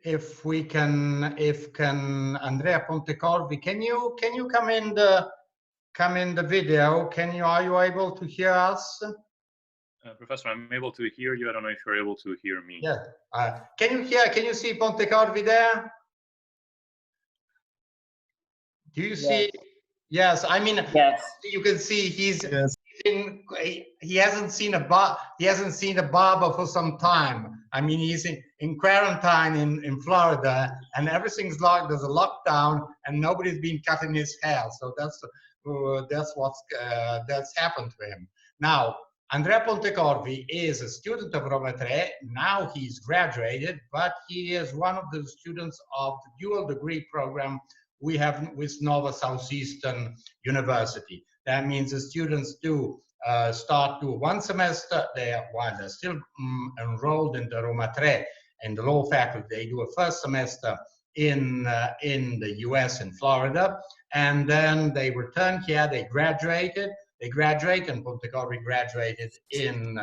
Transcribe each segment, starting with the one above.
if we can, Andrea Pontecorvi, can you come in the video? Are you able to hear us? Professor, I'm able to hear you. I don't know if you're able to hear me. Yeah. Can you see Pontecorvi there? Do you see? Yes. I mean, yes. You can see he's Yes. he hasn't seen a barber for some time. I mean, he's in quarantine in Florida, and everything's locked. There's a lockdown, and nobody's been cutting his hair. So that's happened to him. Now, Andrea Pontecorvi is a student of Roma Tre. Now he's graduated, but he is one of the students of the dual degree program we have with Nova Southeastern University. That means the students do start to one semester. While they're still enrolled in the Roma Tre in the law faculty, they do a first semester in the US in Florida, and then they return here. They graduate, and Pontecorvi graduated in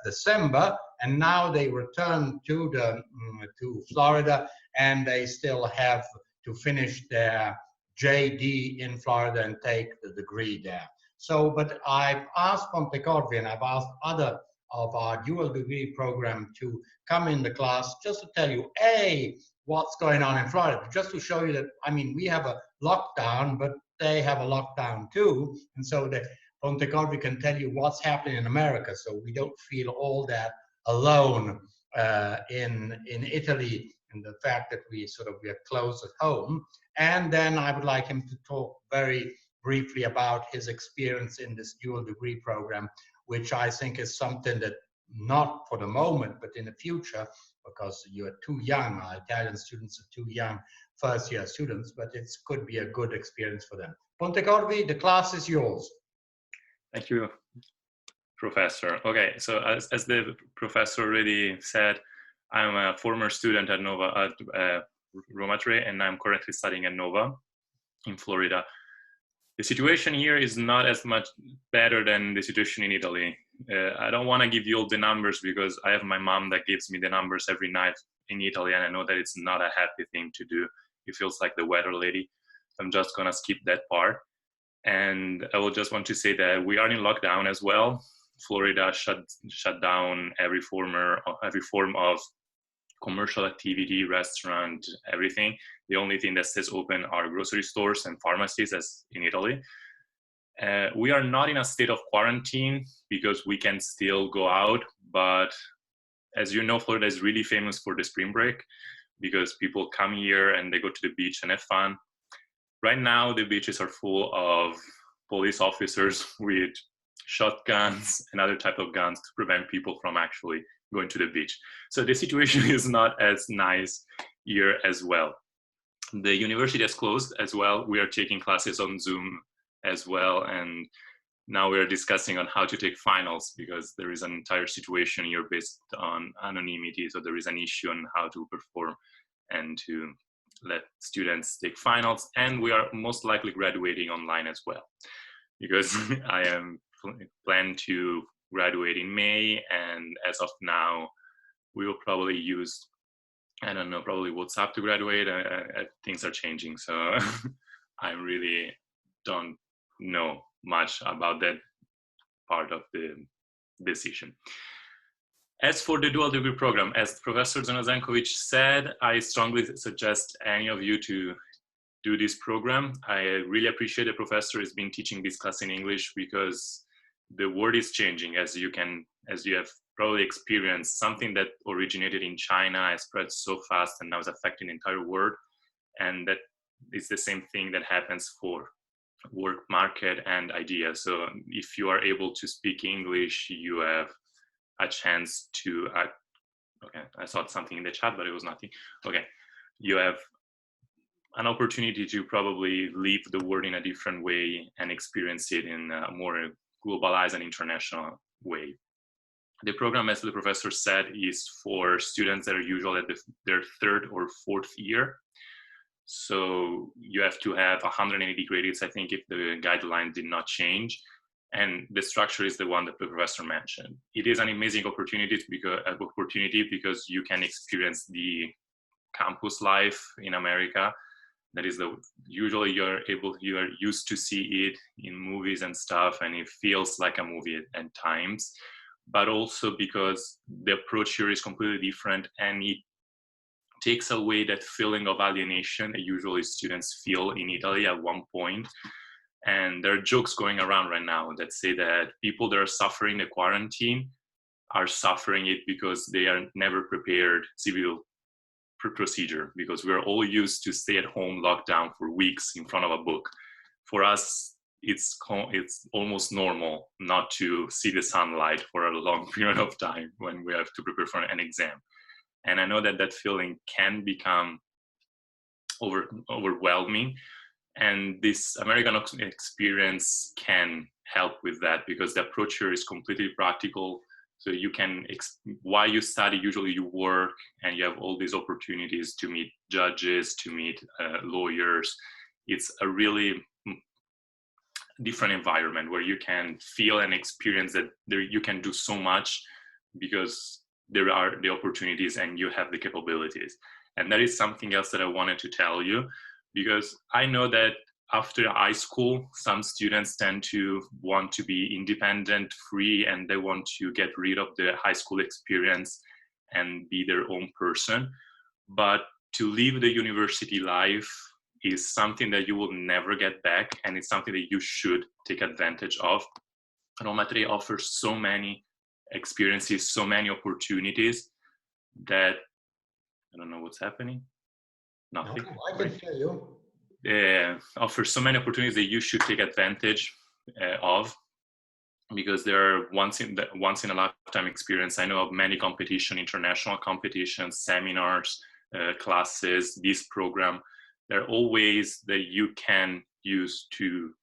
December, and now they return to Florida, and they still have to finish their JD in Florida and take the degree there. So, but I've asked Pontecorvi and I've asked other of our dual degree program to come in the class just to tell you, what's going on in Florida, just to show you that, I mean, we have a lockdown, but they have a lockdown too. And so that Pontecorvi can tell you what's happening in America, so we don't feel all that alone in Italy, and the fact that we are close at home. And then I would like him to talk very briefly about his experience in this dual degree program, which I think is something that, not for the moment, but in the future, because you're too young, our Italian students are too young, first year students, but it could be a good experience for them. Pontecorvi, the class is yours. Thank you, Professor. Okay, so as the professor already said, I'm a former student at Roma Tre, and I'm currently studying at Nova in Florida. The situation here is not as much better than the situation in Italy. I don't want to give you all the numbers because I have my mom that gives me the numbers every night in Italy, and I know that it's not a happy thing to do. It feels like the weather lady. So I'm just gonna skip that part. And I will just want to say that we are in lockdown as well. Florida shut down every form of commercial activity, restaurant, everything. The only thing that stays open are grocery stores and pharmacies, as in Italy. We are not in a state of quarantine because we can still go out, but as you know, Florida is really famous for the spring break because people come here and they go to the beach and have fun. Right now, the beaches are full of police officers with shotguns and other type of guns to prevent people from actually going to the beach. So the situation is not as nice here as well. The university has closed as well. We are taking classes on Zoom as well. And now we're discussing on how to take finals because there is an entire situation here based on anonymity. So there is an issue on how to perform and to let students take finals. And we are most likely graduating online as well because I am plan to graduate in May, and as of now we will probably use, I don't know, probably WhatsApp to graduate. Things are changing, so I really don't know much about that part of the decision. As for the dual degree program, as Professor Zeno-Zencovich said, I strongly suggest any of you to do this program. I really appreciate the professor has been teaching this class in English because the world is changing, as you have probably experienced. Something that originated in China has spread so fast and now is affecting the entire world. And that is the same thing that happens for work market and ideas. So if you are able to speak English, you have a chance to, okay, I saw something in the chat, but it was nothing. Okay, you have an opportunity to probably live the world in a different way and experience it in a more globalized and international way. The program, as the professor said, is for students that are usually at their third or fourth year. So you have to have 180 credits, I think, if the guideline did not change. And the structure is the one that the professor mentioned. It is an amazing opportunity because you can experience the campus life in America. That is usually you are used to see it in movies and stuff, and it feels like a movie at times, but also because the approach here is completely different, and it takes away that feeling of alienation that usually students feel in Italy at one point. And there are jokes going around right now that say that people that are suffering the quarantine are suffering it because they are never prepared civil procedure, because we're all used to stay at home locked down for weeks in front of a book. For us, it's almost normal not to see the sunlight for a long period of time when we have to prepare for an exam. And I know that that feeling can become overwhelming, and this American experience can help with that, because the approach here is completely practical. So you can, while you study, usually you work, and you have all these opportunities to meet judges, to meet lawyers. It's a really different environment where you can feel and experience that you can do so much because there are the opportunities and you have the capabilities. And that is something else that I wanted to tell you, because I know that after high school, some students tend to want to be independent, free, and they want to get rid of the high school experience and be their own person. But to live the university life is something that you will never get back, and it's something that you should take advantage of. Roma Tre offers so many experiences, so many opportunities that, I don't know what's happening. Nothing. No, I can hear you. Offers so many opportunities that you should take advantage of, because there are once in a lifetime experience. I know of many competition, international competitions, seminars, classes, this program. There are all ways that you can use to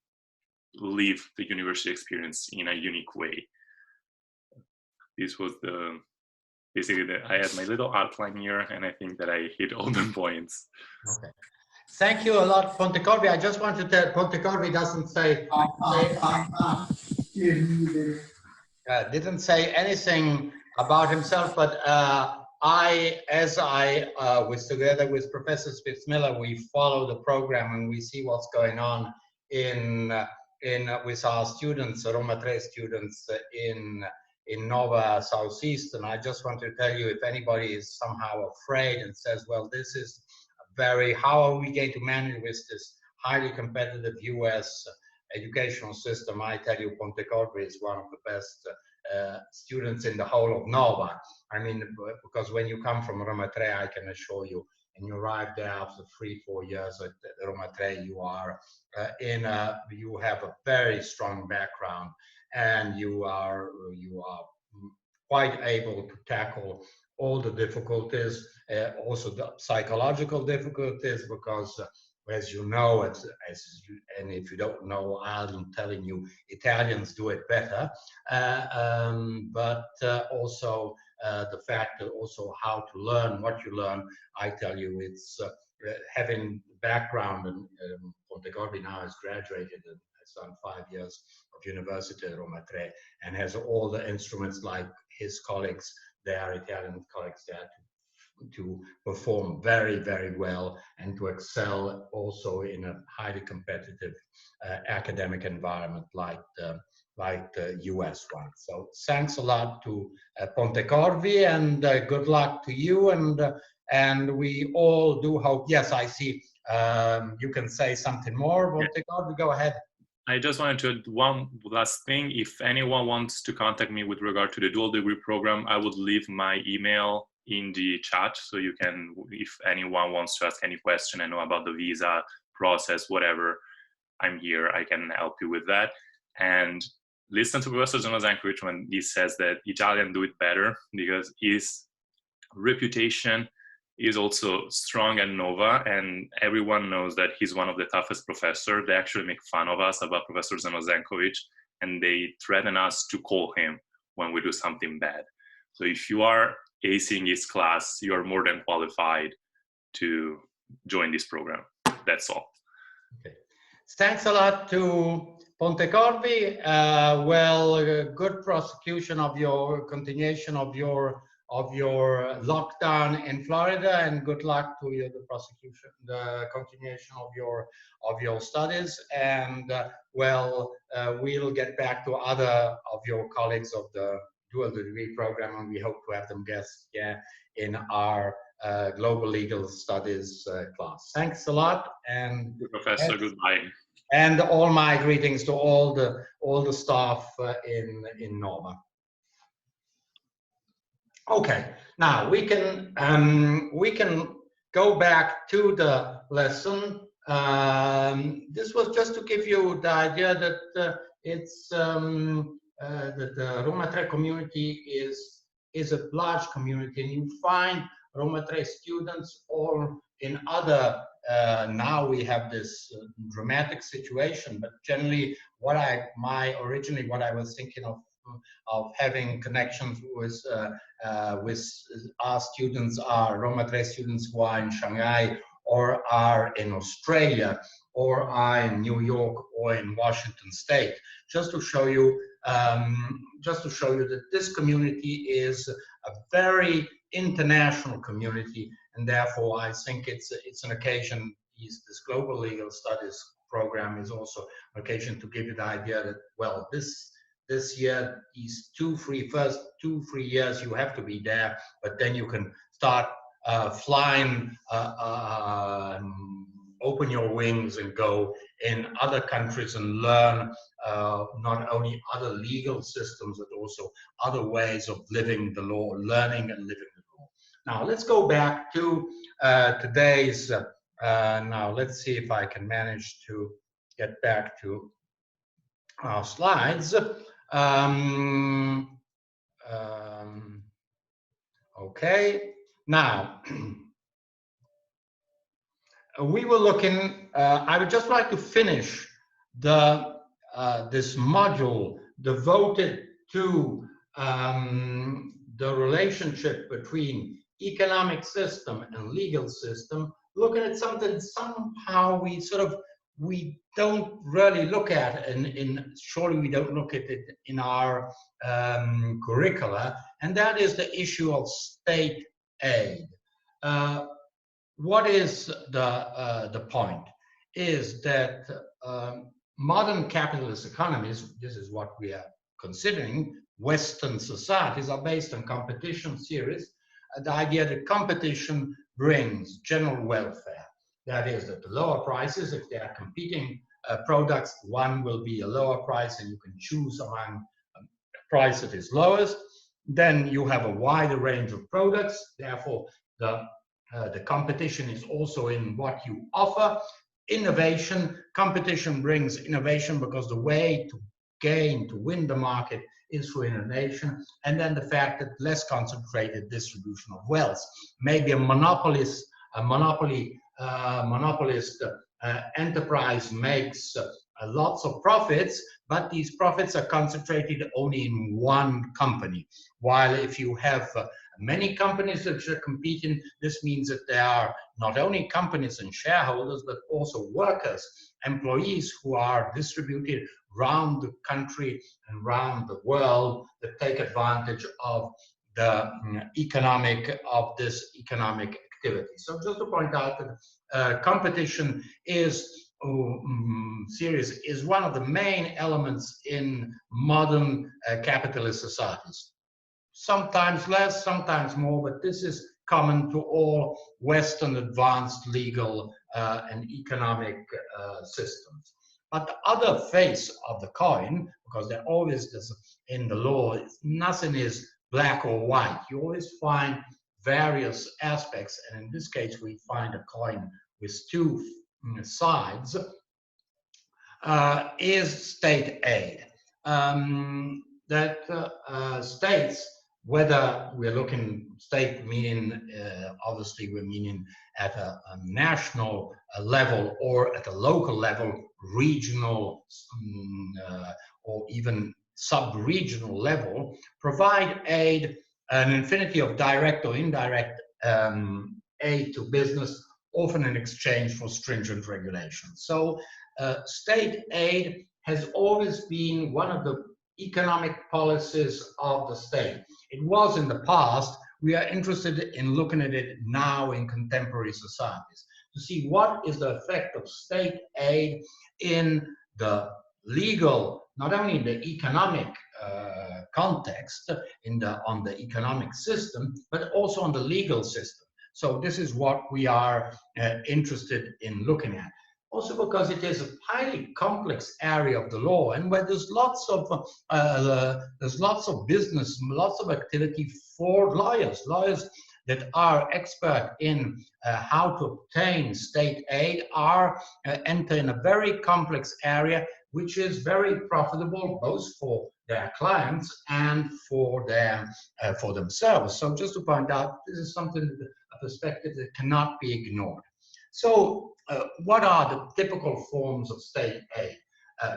live the university experience in a unique way. This was basically I had my little outline here, and I think that I hit all the points. Okay. Thank you a lot, Pontecorvi. I just want to tell, Pontecorvi doesn't say, didn't say anything about himself, but as I was together with Professor Spitz-Miller, we follow the program and we see what's going on with our students, Roma Tre students in Nova Southeast. And I just want to tell you, if anybody is somehow afraid and says, well, this is how are we going to manage with this highly competitive US educational system? I tell you, Pontecorvi is one of the best students in the whole of Nova. I mean, because when you come from Roma Tre, I can assure you, and you arrive there after 3-4 years at Roma Tre, you have a very strong background, and you are quite able to tackle all the difficulties, also the psychological difficulties, because as you know, and if you don't know, I'm telling you, Italians do it better. But also the fact that also how to learn what you learn, I tell you, it's having background, and Pontecorvi now has graduated and has done 5 years of university at Roma Tre, and has all the instruments like his colleagues, their Italian colleagues there, to perform very, very well and to excel also in a highly competitive academic environment like the US one. So thanks a lot to Pontecorvi, and good luck to you. And we all do hope. Yes, I see. You can say something more, Pontecorvi. Go ahead. I just wanted to add one last thing. If anyone wants to contact me with regard to the dual degree program, I would leave my email in the chat, so you can, if anyone wants to ask any question, I know about the visa process, whatever, I'm here, I can help you with that. And listen to Professor Zeno-Zencovich when he says that Italians do it better, because his reputation is also strong at Nova, and everyone knows that he's one of the toughest professors. They actually make fun of us about Professor Zeno-Zencovich, and they threaten us to call him when we do something bad. So if you are acing his class, you are more than qualified to join this program. That's all. Okay. Thanks a lot to Pontecorvi. Good prosecution of your continuation of your lockdown in Florida, and good luck to you, the continuation of your studies. And we'll get back to other of your colleagues of the dual degree program, and we hope to have them guests in our global legal studies class. Thanks a lot, and Professor, goodbye. And all my greetings to all the staff in Nova. Okay, now we can go back to the lesson. This was just to give you the idea that that the Roma Tre community is a large community, and you find Roma Tre students all in other. Now we have this dramatic situation, but generally, originally what I was thinking of having connections with our students are Roma Tre students who are in Shanghai or are in Australia or are in New York or in Washington State, just to show you that this community is a very international community, and therefore I think it's an occasion. This global legal studies program is also an occasion to give you the idea that this year, these first 2-3 years, you have to be there, but then you can start flying, open your wings and go in other countries and learn not only other legal systems, but also other ways of living the law, learning and living the law. Now, let's go back to today's, now let's see if I can manage to get back to our slides. Okay, now we were looking. I would just like to finish this module devoted to the relationship between economic system and legal system, looking at something somehow we don't really look at, surely we don't look at it in our curricula, and that is the issue of state aid. What is the point? Is that modern capitalist economies, this is what we are considering, Western societies are based on competition theories, the idea that competition brings general welfare. That is, that the lower prices, if they are competing products, one will be a lower price and you can choose among the price that is lowest. Then you have a wider range of products, therefore the competition is also in what you offer. Innovation, competition brings innovation because the way to win the market is through innovation. And then the fact that less concentrated distribution of wealth. Maybe a monopolist enterprise makes lots of profits, but these profits are concentrated only in one company. While if you have many companies that are competing, this means that there are not only companies and shareholders, but also workers, employees who are distributed around the country and around the world that take advantage of this economic activity. So just to point out that competition is one of the main elements in modern capitalist societies. Sometimes less, sometimes more, but this is common to all Western advanced legal and economic systems. But the other face of the coin, because there always is in the law, nothing is black or white. You always find various aspects, and in this case, we find a coin with two sides, is state aid. States, whether we're looking state meaning, obviously we're meaning at a national level or at a local level, regional or even sub-regional level, provide aid, an infinity of direct or indirect aid to business, often in exchange for stringent regulations. So state aid has always been one of the economic policies of the state. It was in the past We are interested in looking at it now in contemporary societies to see what is the effect of state aid in the legal, not only in the economic context, on the economic system, but also on the legal system. So this is what we are interested in looking at. Also because it is a highly complex area of the law, and where there's lots of business, lots of activity for lawyers that are expert in how to obtain state aid are enter in a very complex area, which is very profitable both for their clients and for themselves. So just to point out, this is something, a perspective that cannot be ignored. So what are the typical forms of state aid?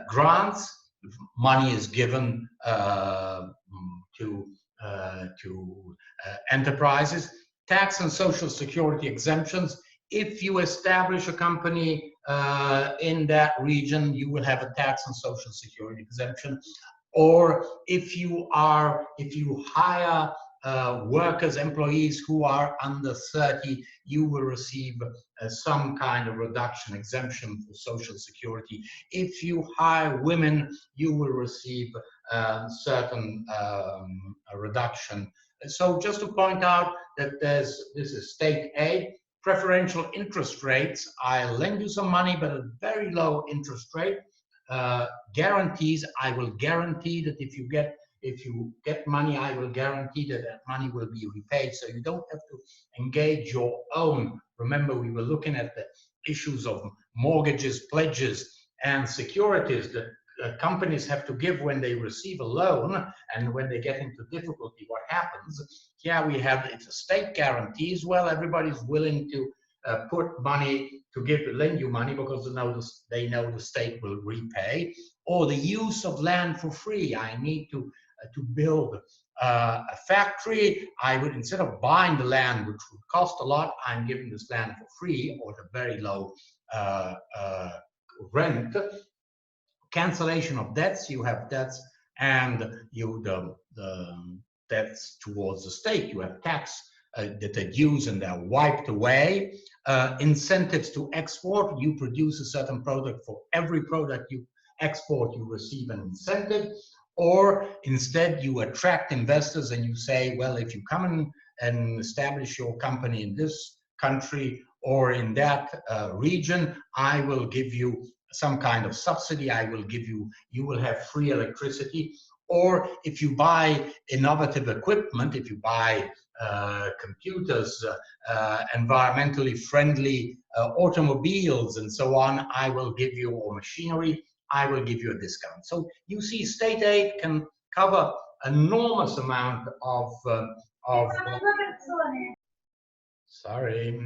Grants, money is given to enterprises. Tax and social security exemptions. If you establish a company in that region, you will have a tax and social security exemption. Or if you hire workers, employees who are under 30, you will receive some kind of reduction, exemption for social security. If you hire women, you will receive certain reduction. So just to point out that this is state aid. Preferential interest rates. I lend you some money, but a very low interest rate. Guarantees. I will guarantee that if you get money, I will guarantee that that money will be repaid. So you don't have to engage your own. Remember, we were looking at the issues of mortgages, pledges, and securities that companies have to give when they receive a loan, and when they get into difficulty, what happens? Yeah, it's a state guarantees. Well, everybody's willing to put money to lend you money because they know the state will repay. Or the use of land for free. I need to build a factory. I would, instead of buying the land, which would cost a lot, I'm giving this land for free or at a very low rent. Cancellation of debts. You have debts, and the debts towards the state. You have tax that are due and they're wiped away. Incentives to export. You produce a certain product. For every product you export, you receive an incentive. Or instead, you attract investors and you say, well, if you come in and establish your company in this country or in that region, I will give you some kind of subsidy. You will have free electricity. Or if you buy innovative equipment, if you buy computers, environmentally friendly automobiles and so on, I will give you, or machinery, I will give you a discount. So you see, state aid can cover enormous amount of sorry,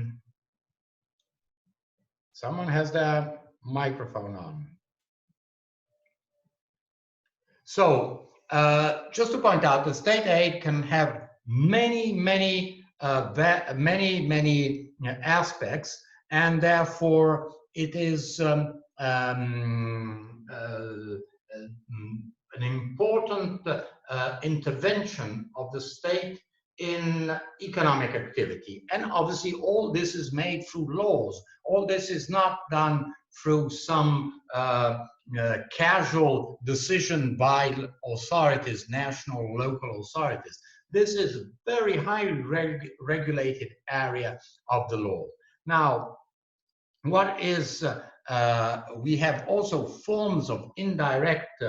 someone has their microphone on. So just to point out, the state aid can have many aspects, and therefore it is an important intervention of the state in economic activity. And obviously all this is made through laws. All this is not done through some casual decision by authorities, national, local authorities. This is a very highly regulated area of the law. Now, what is, we have also forms of indirect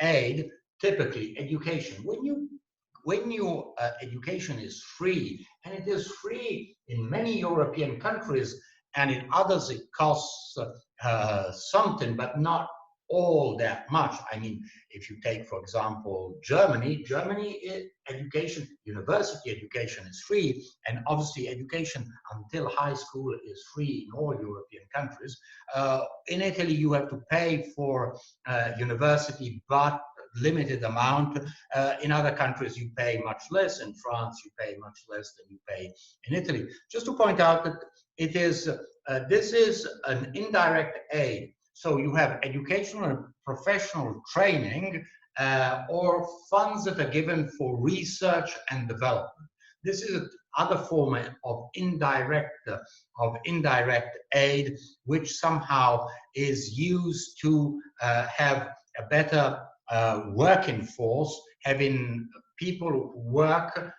aid, typically education. When your education is free, and it is free in many European countries, and in others it costs something, but not all that much. I mean, if you take, for example, Germany, education, university education is free, and obviously education until high school is free in all European countries. In Italy, you have to pay for university, but limited amount. In other countries, you pay much less. In France, you pay much less than you pay in Italy. Just to point out that it is this is an indirect aid. So you have educational and professional training or funds that are given for research and development. This is another form of indirect aid, which somehow is used to have a better working force, having people who work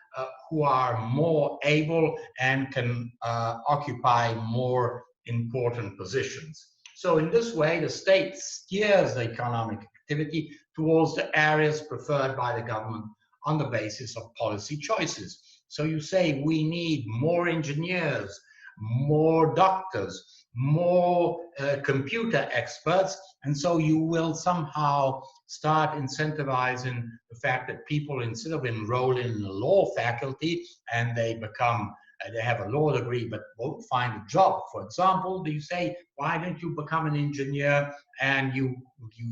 who are more able and can occupy more important positions. So in this way, the state steers the economic activity towards the areas preferred by the government on the basis of policy choices. So you say we need more engineers, more doctors, more computer experts, and so you will somehow start incentivizing the fact that people, instead of enrolling in the law faculty and they become they have a law degree but won't find a job, for example, do you say, why don't you become an engineer and you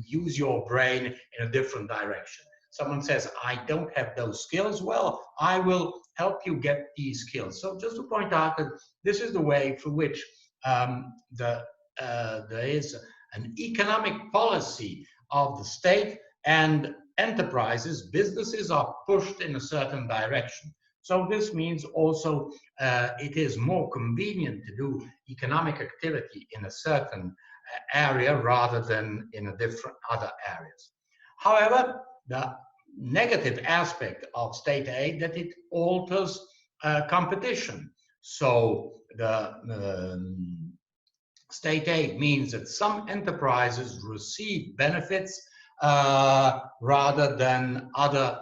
use your brain in a different direction? Someone says, I don't have those skills. Well, I will help you get these skills. So just to point out that this is the way through which there is an economic policy of the state, and enterprises, businesses are pushed in a certain direction. So this means also it is more convenient to do economic activity in a certain area rather than in a different other areas. However, the negative aspect of state aid that it alters competition. So the state aid means that some enterprises receive benefits rather than other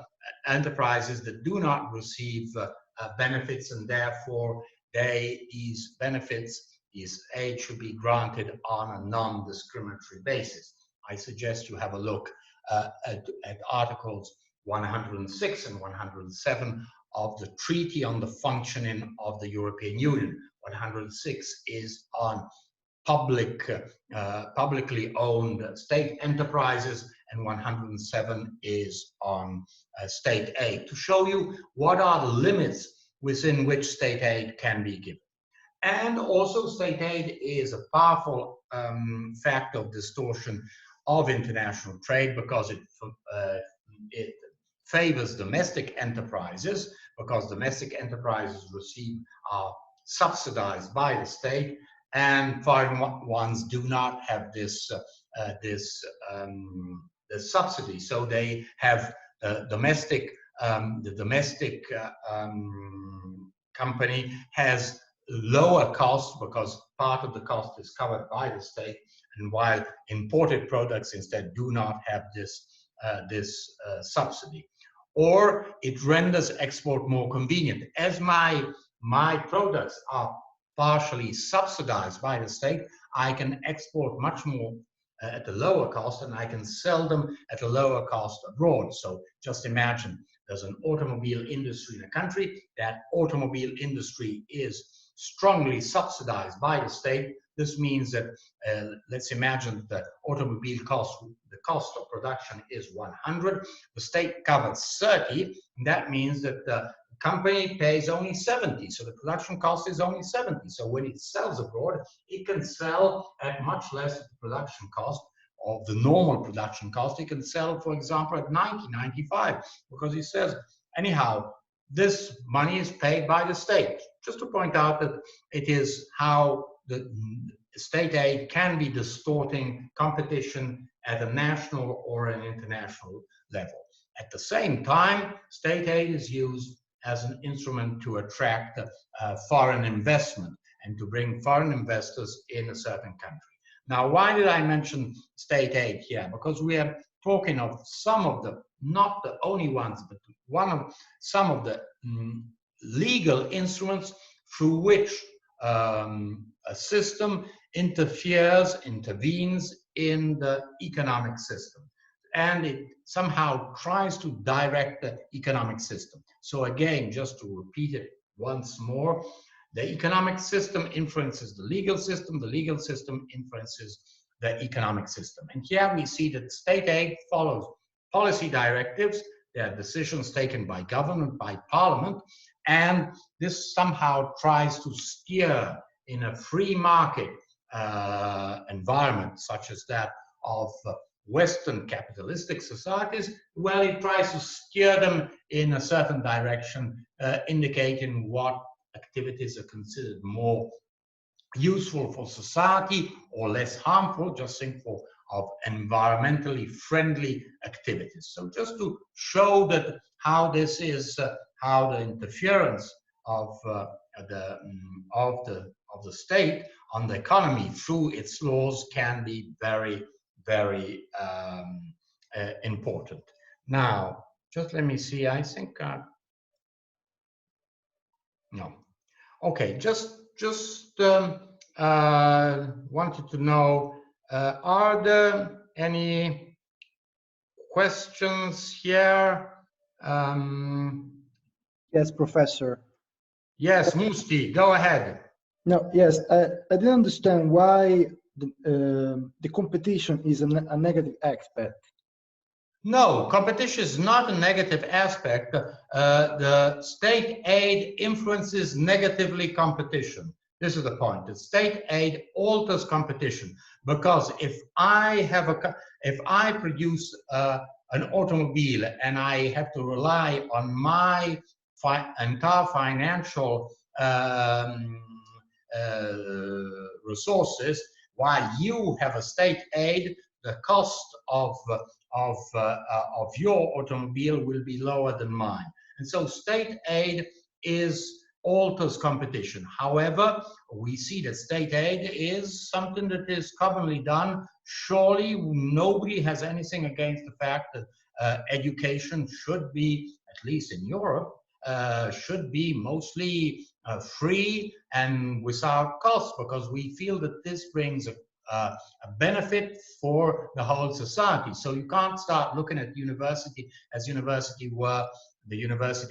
enterprises that do not receive benefits, and therefore these benefits, this aid should be granted on a non-discriminatory basis. I suggest you have a look at Articles 106 and 107 of the Treaty on the Functioning of the European Union. 106 is on publicly owned state enterprises, and 107 is on state aid, to show you what are the limits within which state aid can be given. And also, state aid is a powerful factor of distortion of international trade, because it favors domestic enterprises, because domestic enterprises are subsidized by the state, and foreign ones do not have this subsidy. So they have the domestic company has lower costs because part of the cost is covered by the state, and while imported products instead do not have this subsidy. Or it renders export more convenient. As my products are partially subsidized by the state, I can export much more at a lower cost, and I can sell them at a lower cost abroad. So just imagine there's an automobile industry in a country. That automobile industry is strongly subsidized by the state. This means that, let's imagine the automobile cost, the cost of production is 100, the state covers 30, and that means that the company pays only 70, so the production cost is only 70. So when it sells abroad, it can sell at much less the production cost of the normal production cost. It can sell, for example, at 90, 95, because it says, anyhow, this money is paid by the state. Just to point out that it is how the state aid can be distorting competition at a national or an international level. At the same time, state aid is used as an instrument to attract foreign investment and to bring foreign investors in a certain country. Now, why did I mention state aid here? Because we are talking of some of the, not the only ones, but some of the legal instruments through which a system intervenes in the economic system, and it somehow tries to direct the economic system. So again, just to repeat it once more, the economic system influences the legal system influences the economic system. And here we see that state aid follows policy directives. There are decisions taken by government, by parliament, and this somehow tries to steer in a free market environment, such as that of Western capitalistic societies, well, it tries to steer them in a certain direction, indicating what activities are considered more useful for society or less harmful. Just think of environmentally friendly activities. So just to show that how this is, how the interference of the of the state on the economy through its laws can be very, very important. Now, just let me see. I think no. Okay, just wanted to know, are there any questions here? Yes, Professor. Yes, Musti, go ahead. No, yes, I didn't understand why the competition is a negative aspect. No, competition is not a negative aspect. The state aid influences negatively competition. This is the point. The state aid alters competition, because if I produce an automobile and I have to rely on my entire financial resources, while you have a state aid, the cost of your automobile will be lower than mine. And so state aid alters competition. However, we see that state aid is something that is commonly done. Surely nobody has anything against the fact that education should be, at least in Europe, should be mostly free and without cost, because we feel that this brings a benefit for the whole society. So you can't start looking at university as the university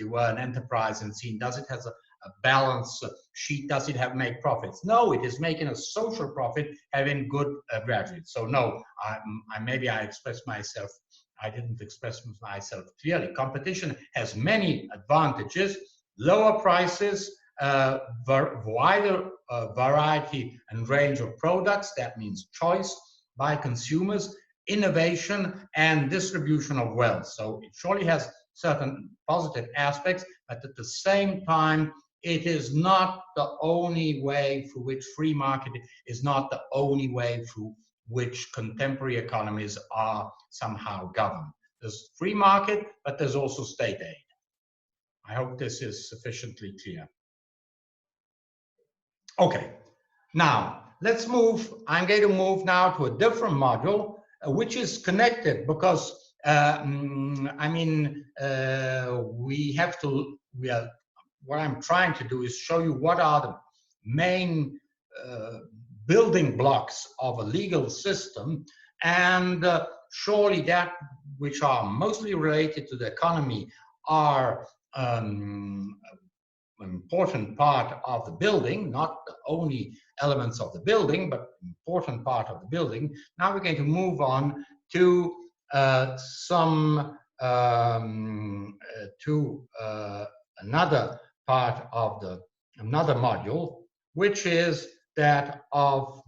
were an enterprise and seeing, does it have a balance sheet, does it have make profits? No, it is making a social profit, having good graduates. So no, maybe I didn't express myself clearly. Competition has many advantages: lower prices, wider variety and range of products, that means choice by consumers, innovation, and distribution of wealth. So it surely has certain positive aspects, but at the same time, it is not the only way through which free market is not the only way through which contemporary economies are somehow governed. There's free market, but there's also state aid. I hope this is sufficiently clear. Okay, now let's move. I'm going to move now to a different module, which is connected, because what I'm trying to do is show you what are the main building blocks of a legal system, and surely that which are mostly related to the economy are an important part of the building, not the only elements of the building, but an important part of the building. Now we're going to move on to another part of another module, which is that of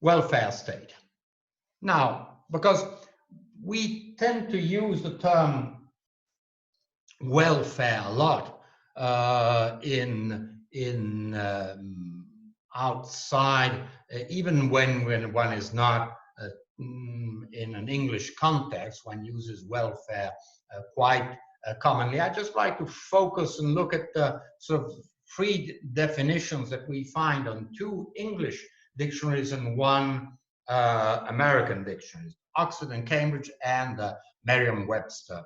welfare state. Now, because we tend to use the term welfare a lot outside, even when one is not in an English context, one uses welfare quite commonly. I just like to focus and look at the sort of three definitions that we find on two English dictionaries and one American dictionary, Oxford and Cambridge, and the Merriam-Webster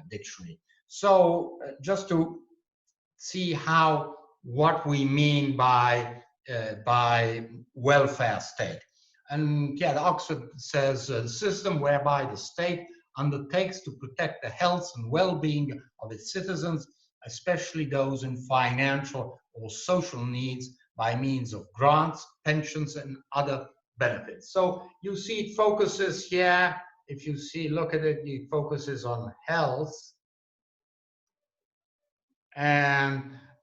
dictionary. So just to see what we mean by welfare state. And yeah, the Oxford says a system whereby the state undertakes to protect the health and well-being of its citizens, especially those in financial or social needs, by means of grants, pensions, and other benefits. So you see it focuses here, if you look at it, it focuses on health.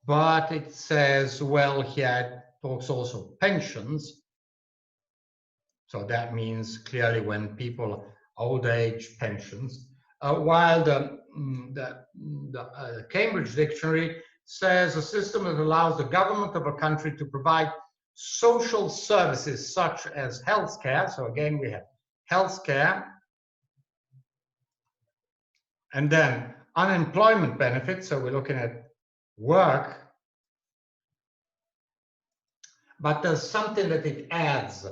But it says, well, here it talks also pensions. So that means clearly when people old age pensions, while the Cambridge Dictionary says a system that allows the government of a country to provide social services such as healthcare. So again, we have healthcare, and then unemployment benefits. So we're looking at work, but there's something that it adds,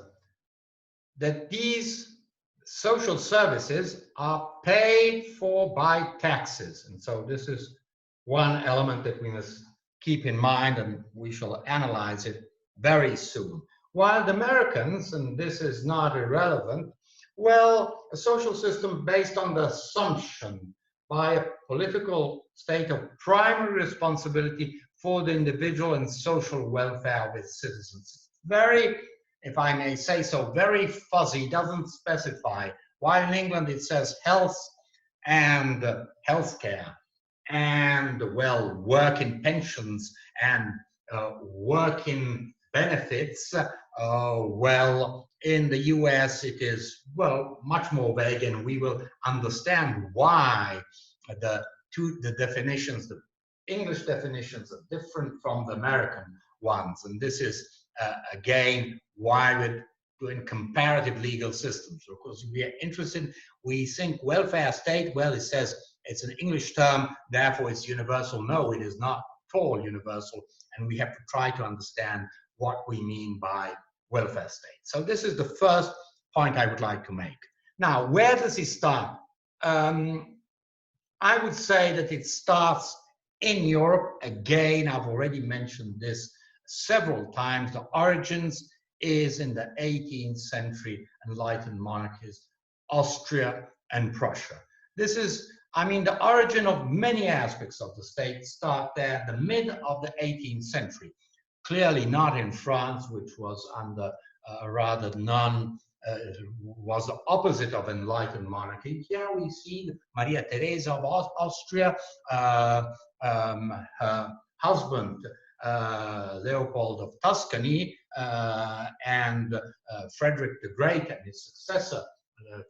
that these social services are paid for by taxes. And so this is one element that we must keep in mind, and we shall analyze it very soon. While the Americans, and this is not irrelevant, well, a social system based on the assumption by a political state of primary responsibility for the individual and social welfare of its citizens. Very, if I may say so, very fuzzy, doesn't specify. While in England it says health and healthcare and, well, working pensions and working benefits, well, in the US it is, well, much more vague, and we will understand why the definitions, the English definitions, are different from the American ones. And this is, again, why we're doing comparative legal systems. Of course, we are interested, we think welfare state, well, it says it's an English term, therefore it's universal. No, it is not at all universal, and we have to try to understand what we mean by welfare state. So this is the first point I would like to make. Now, where does it start? I would say that it starts in Europe. Again, I've already mentioned this several times. The origins is in the 18th century enlightened monarchies, Austria and Prussia. This is, I mean, the origin of many aspects of the state start there, the mid of the 18th century. Clearly not in France, which was under rather was the opposite of enlightened monarchy. Here we see Maria Theresa of Austria, her husband Leopold of Tuscany, and Frederick the Great and his successor,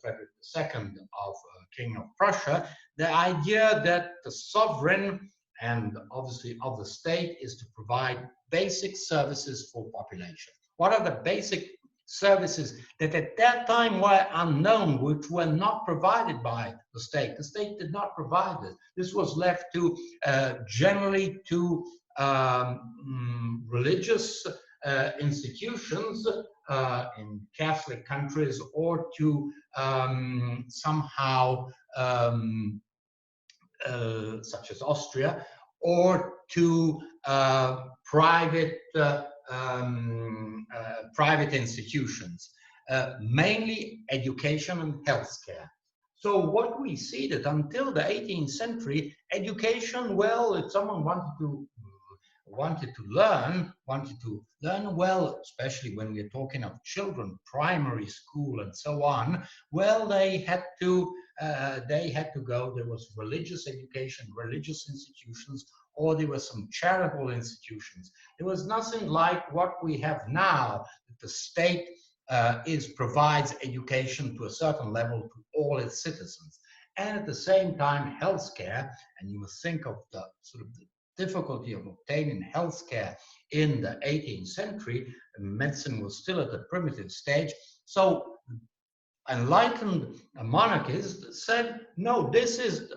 Frederick II of King of Prussia, the idea that the sovereign and obviously of the state is to provide basic services for population. What are the basic services that at that time were unknown, which were not provided by the state? The state did not provide this. This was left to generally to religious institutions in Catholic countries, or to somehow such as Austria, or to private private institutions, mainly education and healthcare. So what we see that until the 18th century, education, well, if someone wanted to learn well, especially when we're talking of children, primary school and so on, well, they had to go, there was religious education, religious institutions, or there were some charitable institutions. There was nothing like what we have now, that the state provides education to a certain level to all its citizens. And at the same time, healthcare, and you must think of the sort of the difficulty of obtaining healthcare in the 18th century. Medicine was still at the primitive stage. So enlightened monarchies said, no, this is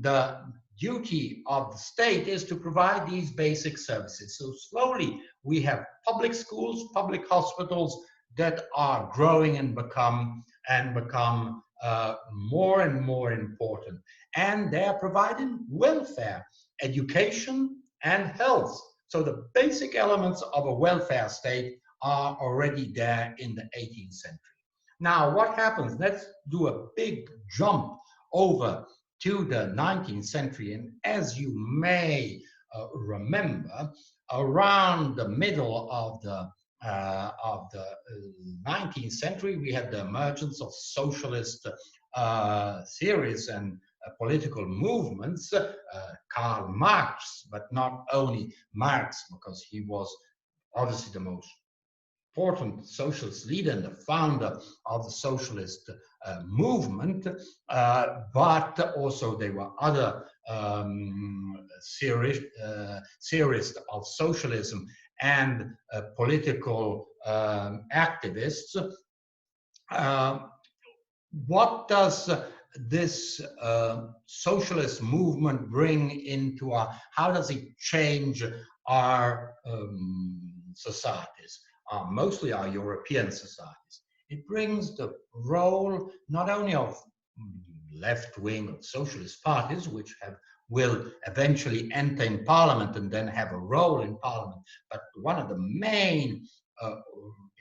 the duty of the state, is to provide these basic services. So slowly we have public schools, public hospitals that are growing and become more and more important. And they are providing welfare, education, and health. So the basic elements of a welfare state are already there in the 18th century. Now, what happens? Let's do a big jump over to the 19th century. And as you may remember, around the middle of the 19th century, we had the emergence of socialist theories and political movements. Karl Marx, but not only Marx, because he was obviously the most important socialist leader and the founder of the socialist movement, but also there were other theorists of socialism and political activists. What does this socialist movement bring into how does it change our societies, mostly our European societies? It brings the role not only of left-wing of socialist parties, which will eventually enter in parliament and then have a role in parliament, but one of the main,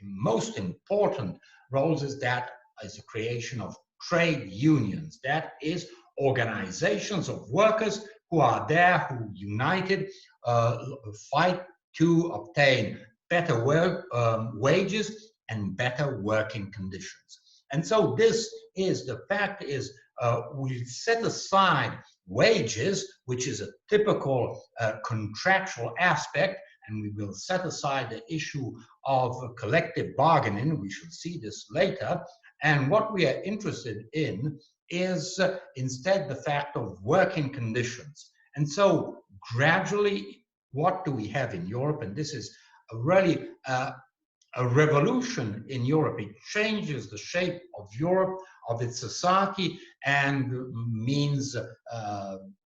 most important roles is that is the creation of trade unions. That is organizations of workers who are there, who united fight to obtain better wages and better working conditions. And so this is, the fact is, we set aside wages, which is a typical contractual aspect, and we will set aside the issue of collective bargaining. We shall see this later. And what we are interested in is instead the fact of working conditions. And so gradually, what do we have in Europe? And this is really a revolution in Europe. It changes the shape of Europe, of its society, and means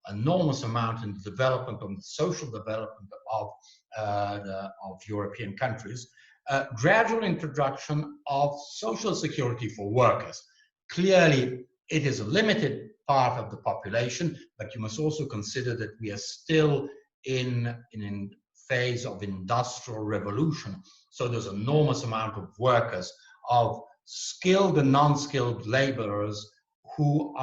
enormous amount in the development, of the social development of European countries. Gradual introduction of social security for workers. Clearly, it is a limited part of the population, but you must also consider that we are still in a phase of industrial revolution. So there's an enormous amount of workers, of skilled and non-skilled laborers who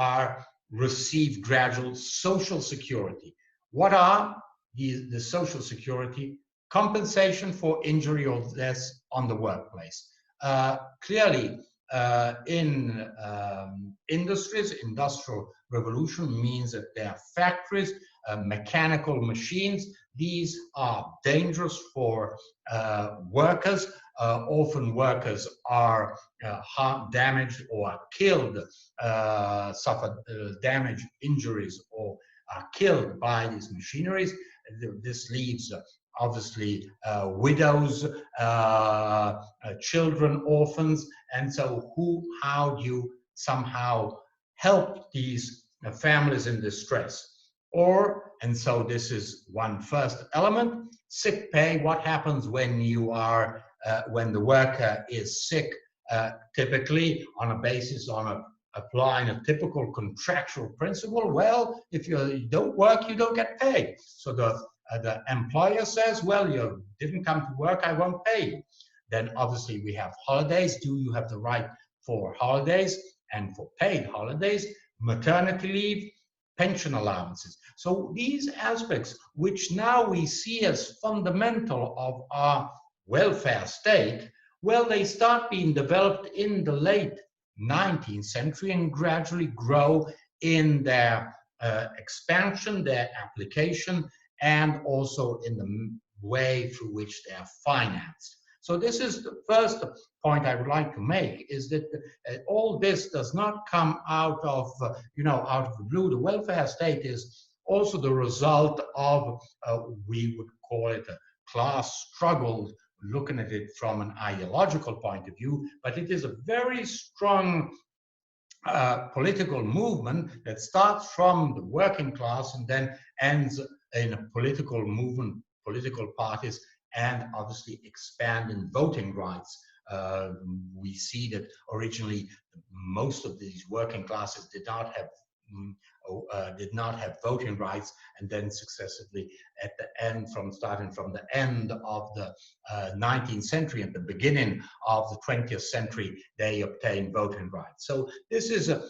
receive gradual social security. What are the social security? Compensation for injury or death on the workplace. Clearly, in industries, industrial revolution means that there are factories, mechanical machines. These are dangerous for workers. Often workers are damaged or are killed, suffer damage, injuries, or are killed by these machineries. This leaves obviously widows, children, orphans, and so how do you somehow help these families in distress? And so this is one first element. Sick pay. What happens when you are when the worker is sick? Typically on a basis applying a typical contractual principle. Well, if you don't work, you don't get paid. So the employer says, well, you didn't come to work, I won't pay you. Then obviously we have holidays. Do you have the right for holidays and for paid holidays, maternity leave, pension allowances? So these aspects, which now we see as fundamental of our welfare state, well, they start being developed in the late 19th century and gradually grow in their expansion, their application, and also in the way through which they are financed. So this is the first point I would like to make, is that all this does not come out of, out of the blue. The welfare state is also the result of, we would call it a class struggle, looking at it from an ideological point of view, but it is a very strong political movement that starts from the working class and then ends in a political movement, political parties, and obviously expand in voting rights. We see that originally most of these working classes did not have voting rights, and then successively at the end, starting from the end of the 19th century and the beginning of the 20th century, they obtained voting rights. So this is a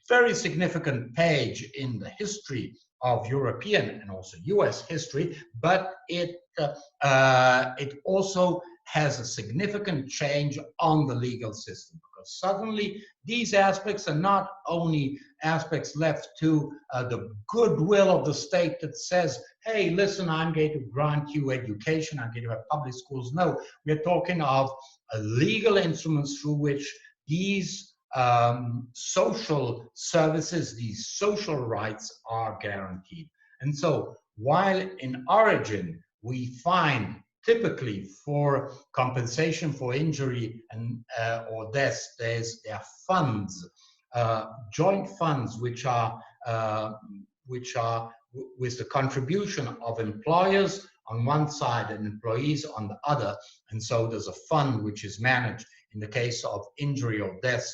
very significant page in the history of European and also US history, but it also has a significant change on the legal system, because suddenly these aspects are not only aspects left to the goodwill of the state that says, hey, listen, I'm going to grant you education, I'm going to have public schools. No, we're talking of legal instruments through which these social services, these social rights are guaranteed. And so while in origin we find typically for compensation for injury and or death, there are funds, joint funds, which are with the contribution of employers on one side and employees on the other. And so there's a fund which is managed in the case of injury or death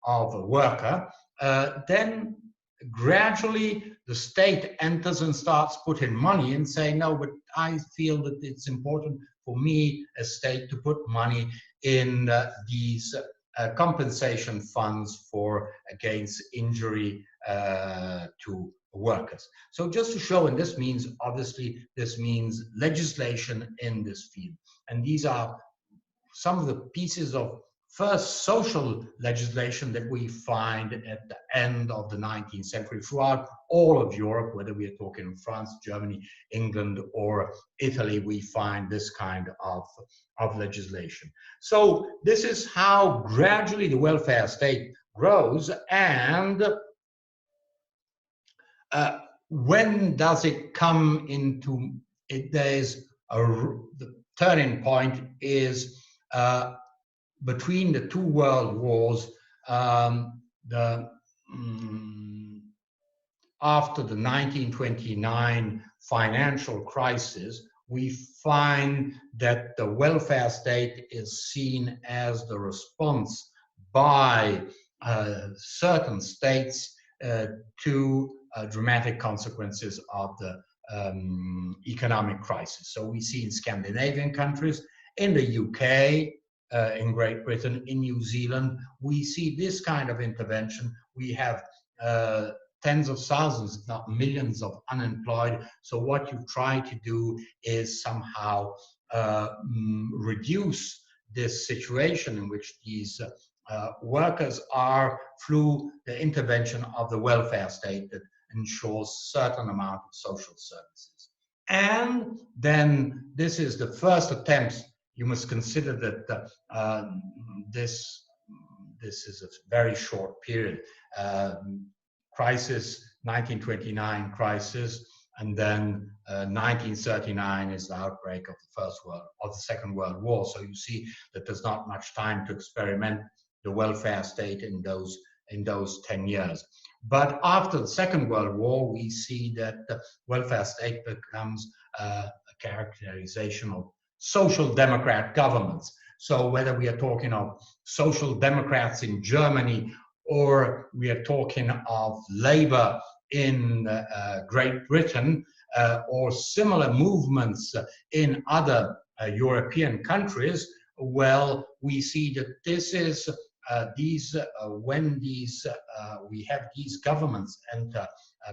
of a worker. Then gradually the state enters and starts putting money and saying, no, but I feel that it's important for me as state to put money in these compensation funds for against injury to workers. So just to show, and this means, obviously, this means legislation in this field. And these are some of the pieces of first social legislation that we find at the end of the 19th century throughout all of Europe, whether we are talking France, Germany, England, or Italy, we find this kind of legislation. So this is how gradually the welfare state grows. And when does it come into it? There's the turning point is between the two world wars, after the 1929 financial crisis, we find that the welfare state is seen as the response by certain states to dramatic consequences of the economic crisis. So we see in Scandinavian countries, in the UK, in Great Britain, in New Zealand, we see this kind of intervention. We have tens of thousands, if not millions, of unemployed. So what you try to do is somehow reduce this situation in which these workers are through the intervention of the welfare state that ensures certain amount of social services. And then this is the first attempt. You must consider that this is a very short period. Crisis, 1929 crisis, and then 1939 is the outbreak of the Second World War. So you see that there's not much time to experiment the welfare state in those 10 years. But after the Second World War, we see that the welfare state becomes a characterization of social democrat governments. So whether we are talking of social democrats in Germany, or we are talking of labor in Great Britain, or similar movements in other European countries, well, we see that this is when we have these governments enter,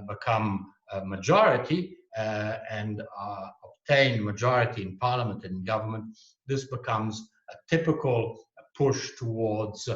become a majority and obtain majority in parliament and government, this becomes a typical push towards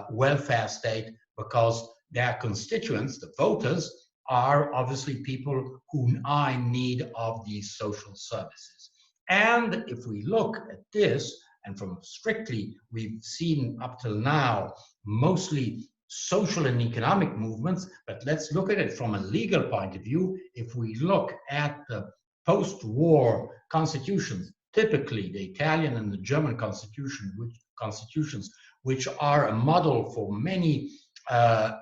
welfare state, because their constituents, the voters, are obviously people who are in need of these social services. And if we look at this, and from strictly, we've seen up till now mostly social and economic movements, but let's look at it from a legal point of view. If we look at the post-war constitutions, typically the Italian and the German constitutions, which are a model for many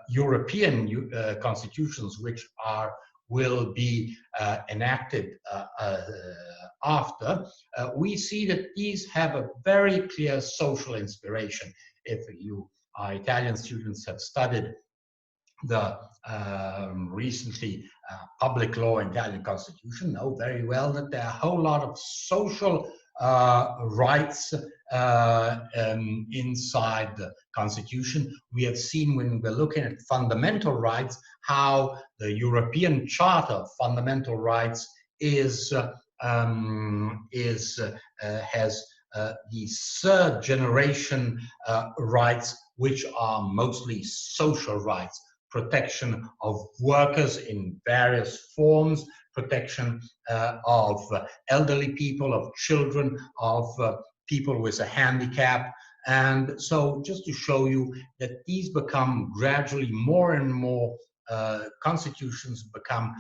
European constitutions, which will be enacted after, we see that these have a very clear social inspiration. If you Italian students have studied the recently public law and Italian constitution, know very well that there are a whole lot of social rights inside the constitution. We have seen, when we're looking at fundamental rights, how the European Charter of Fundamental Rights has the third generation rights, which are mostly social rights: protection of workers in various forms, protection of elderly people, of children, of people with a handicap, And so just to show you that these become gradually more and more, constitutions become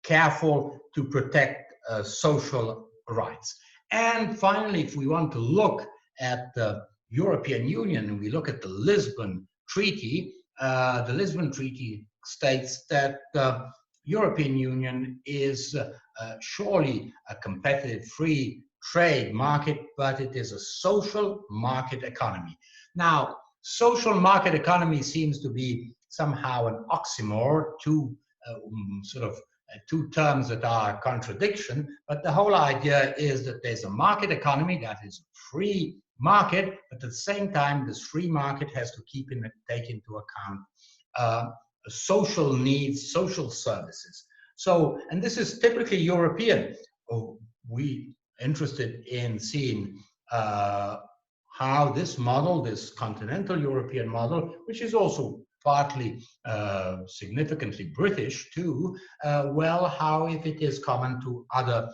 careful to protect social rights. And finally, if we want to look at the European Union and we look at the Lisbon Treaty, the Lisbon Treaty states that the European Union is surely a competitive free trade market, but it is a social market economy. Now, social market economy seems to be somehow an oxymoron, two terms that are a contradiction, but the whole idea is that there's a market economy that is a free market, but at the same time, this free market has to take into account social needs, social services. So, and this is typically European. We interested in seeing how this model, this continental European model, which is also partly significantly British too, well, how if it is common to other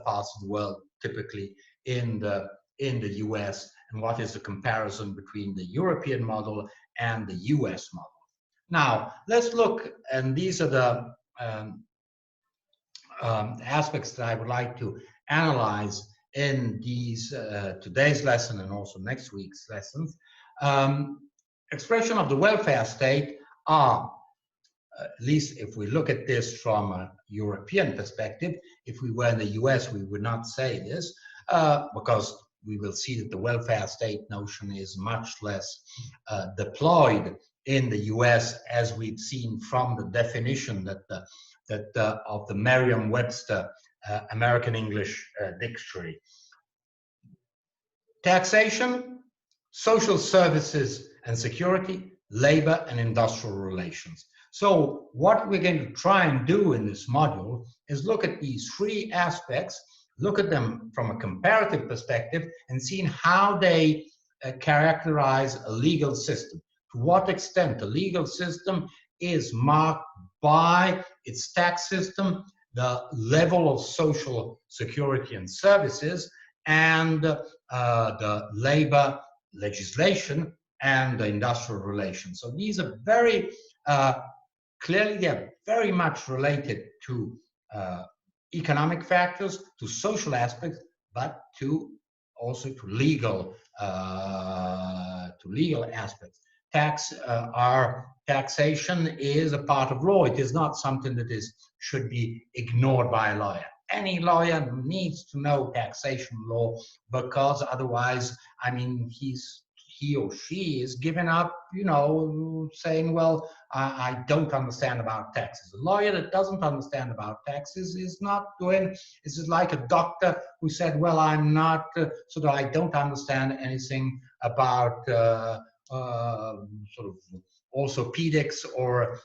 parts of the world, typically in the US, and what is the comparison between the European model and the US model. Now, let's look, and these are the aspects that I would like to analyze in these today's lesson and also next week's lessons. Expression of the welfare state are, at least if we look at this from a European perspective, if we were in the US, we would not say this, because we will see that the welfare state notion is much less deployed in the US, as we've seen from the definition of the Merriam-Webster American English Dictionary. Taxation, social services and security, labor and industrial relations. So what we're going to try and do in this module is look at these three aspects, look at them from a comparative perspective, and seeing how they characterize a legal system. To what extent the legal system is marked by its tax system, the level of social security and services, and the labor legislation and the industrial relations. So these are very clearly, they're very much related to economic factors, to social aspects, but also to legal aspects. Taxation is a part of law. It is not something that should be ignored by a lawyer. Any lawyer needs to know taxation law, because otherwise, I mean, he or she is giving up, saying, well, I don't understand about taxes. A lawyer that doesn't understand about taxes is not doing, this is like a doctor who said, well, I'm not, so that I don't understand anything about sort of orthopedics or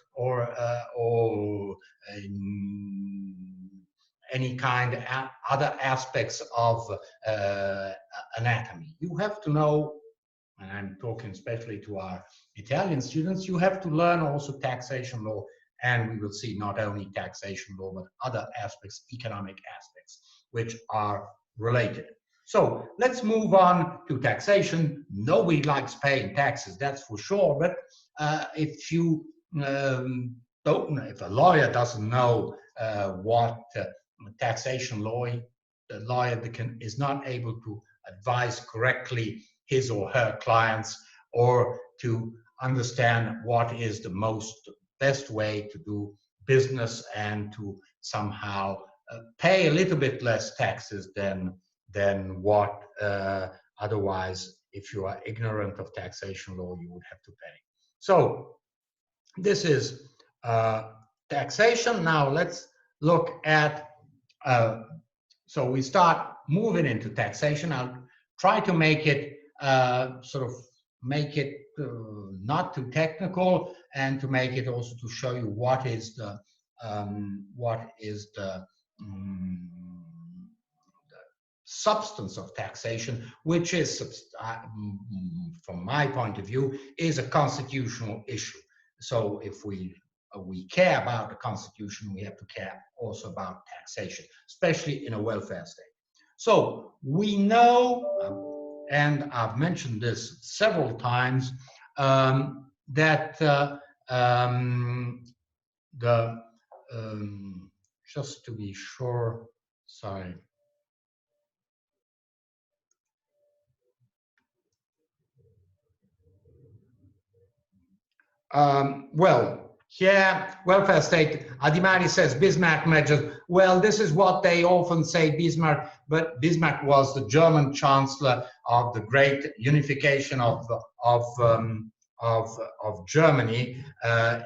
any kind of other aspects of anatomy. You have to know, and I'm talking especially to our Italian students, you have to learn also taxation law, and we will see not only taxation law, but other aspects, economic aspects, which are related. So let's move on to taxation. Nobody likes paying taxes, that's for sure, but if you if a lawyer doesn't know what taxation law, the lawyer is not able to advise correctly his or her clients, or to understand what is the best way to do business and to somehow pay a little bit less taxes than what otherwise, if you are ignorant of taxation law, you would have to pay. So this is taxation. Now let's look at, so we start moving into taxation. I'll try to make it not too technical, and to make it also to show you what is the substance of taxation, which is, from my point of view, is a constitutional issue. So if we care about the Constitution, we have to care also about taxation, especially in a welfare state. So we know, and I've mentioned this several times, that just to be sure, sorry. Well, yeah, welfare state. Adimari says Bismarck measures. Well, this is what they often say, Bismarck, but Bismarck was the German chancellor of the great unification of Germany.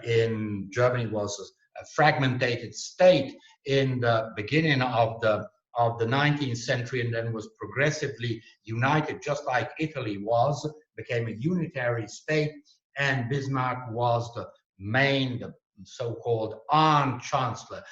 In Germany was a fragmented state in the beginning of the 19th century, and then was progressively united, just like Italy was, became a unitary state. And Bismarck was the main, the so-called Armed Chancellor.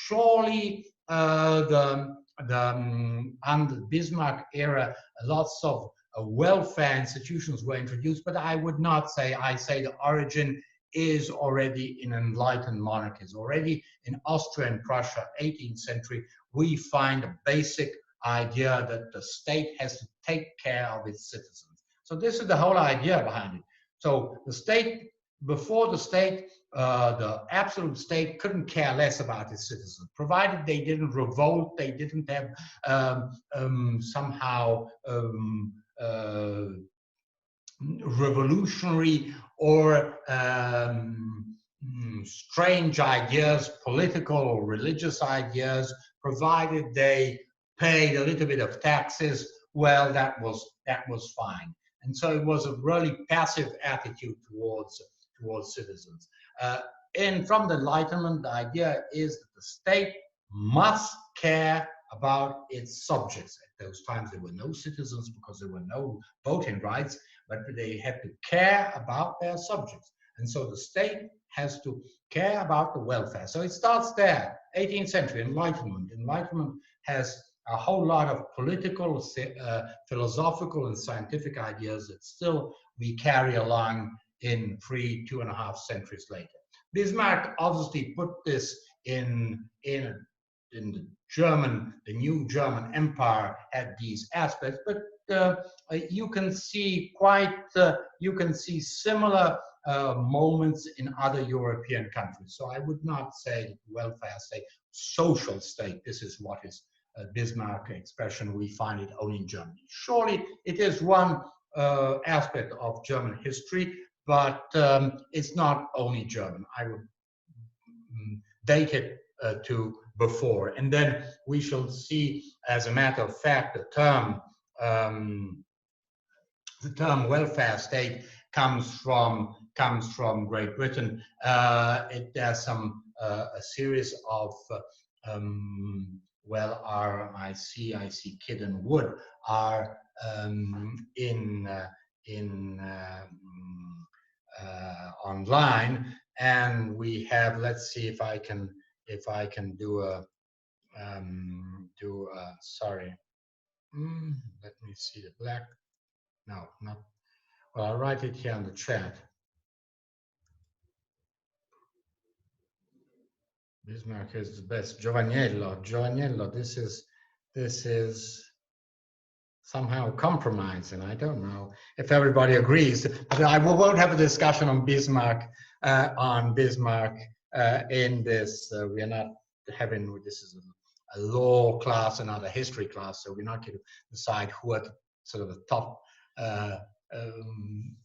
Surely under the Bismarck era, lots of welfare institutions were introduced, but I would not say, I say the origin is already in enlightened monarchies. Already in Austria and Prussia, 18th century, we find a basic idea that the state has to take care of its citizens. So this is the whole idea behind it. So the state, before the state, the absolute state couldn't care less about its citizens, provided they didn't revolt, they didn't have somehow revolutionary or strange ideas, political or religious ideas, provided they paid a little bit of taxes. Well, that was fine. And so it was a really passive attitude towards citizens. And from the Enlightenment, the idea is that the state must care about its subjects. At those times, there were no citizens because there were no voting rights, but they had to care about their subjects. And so the state has to care about the welfare. So it starts there, 18th century, Enlightenment. Enlightenment has a whole lot of political, philosophical, and scientific ideas that still we carry along in 2.5 centuries later. Bismarck obviously put this in the new German Empire had these aspects, but you can see similar moments in other European countries. So I would not say welfare state, social state. This is what is Bismarck expression. We find it only in Germany. Surely it is one aspect of German history, but it's not only German. I would date it to before, and then we shall see. As a matter of fact, the term welfare state comes from Great Britain. It has a series of well, I see Kidd and Wood are online, and we have. Let's see if I can do a sorry. Let me see the black. No, not. Well, I'll write it here in the chat. Bismarck is the best. Giovanniello, this is somehow compromising. I don't know if everybody agrees, but I won't have a discussion on Bismarck in this. We are not having, this is a law class and not a history class, so we're not going to decide who are sort of the top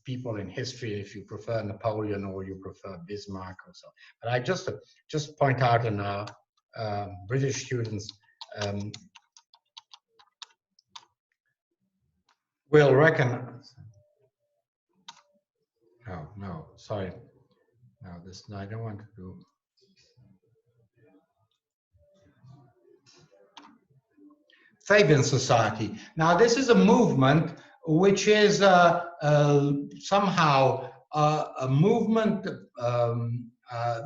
people in history, if you prefer Napoleon or you prefer Bismarck or so. But I just point out in our British students will recognize. No, sorry. No, I don't want to do. Fabian Society. Now, this is a movement which is somehow a movement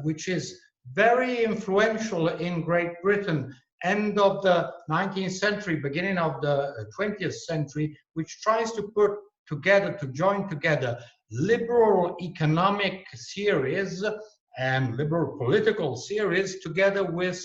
which is very influential in Great Britain, end of the 19th century, beginning of the 20th century, which tries to join together liberal economic theories and liberal political theories together with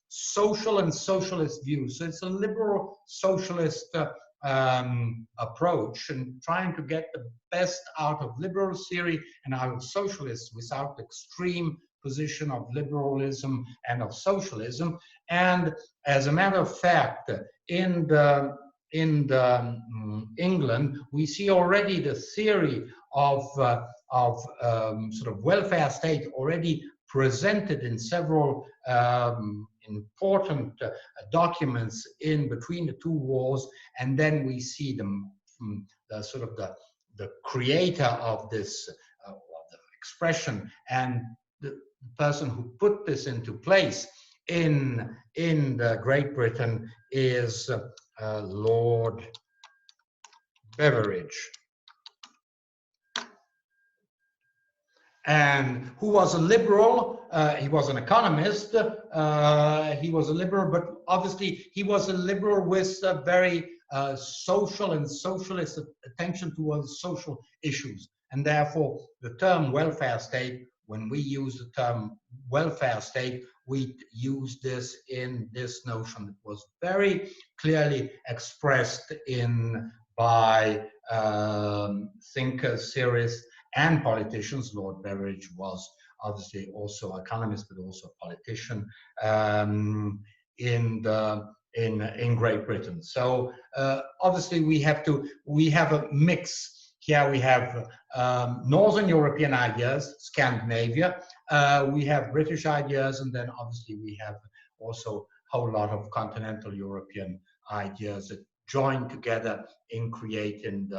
social and socialist views. So it's a liberal socialist approach and trying to get the best out of liberal theory and out of socialists without the extreme position of liberalism and of socialism. And as a matter of fact, in England, we see already the theory of sort of welfare state already presented in several important documents in between the two wars, and then we see them the sort of the creator of this the expression and the person who put this into place in Great Britain is Lord Beveridge, and who was a liberal. He was an economist. He was a liberal, but obviously he was a liberal with a very social and socialist attention towards social issues. And therefore, the term welfare state, when we use the term welfare state, we use this in this notion that was very clearly expressed by thinkers, theorists, and politicians. Lord Beveridge was obviously also an economist, but also a politician in Great Britain. So obviously we have a mix. Here we have Northern European ideas, Scandinavia. We have British ideas, and then obviously we have also a whole lot of continental European ideas that join together in creating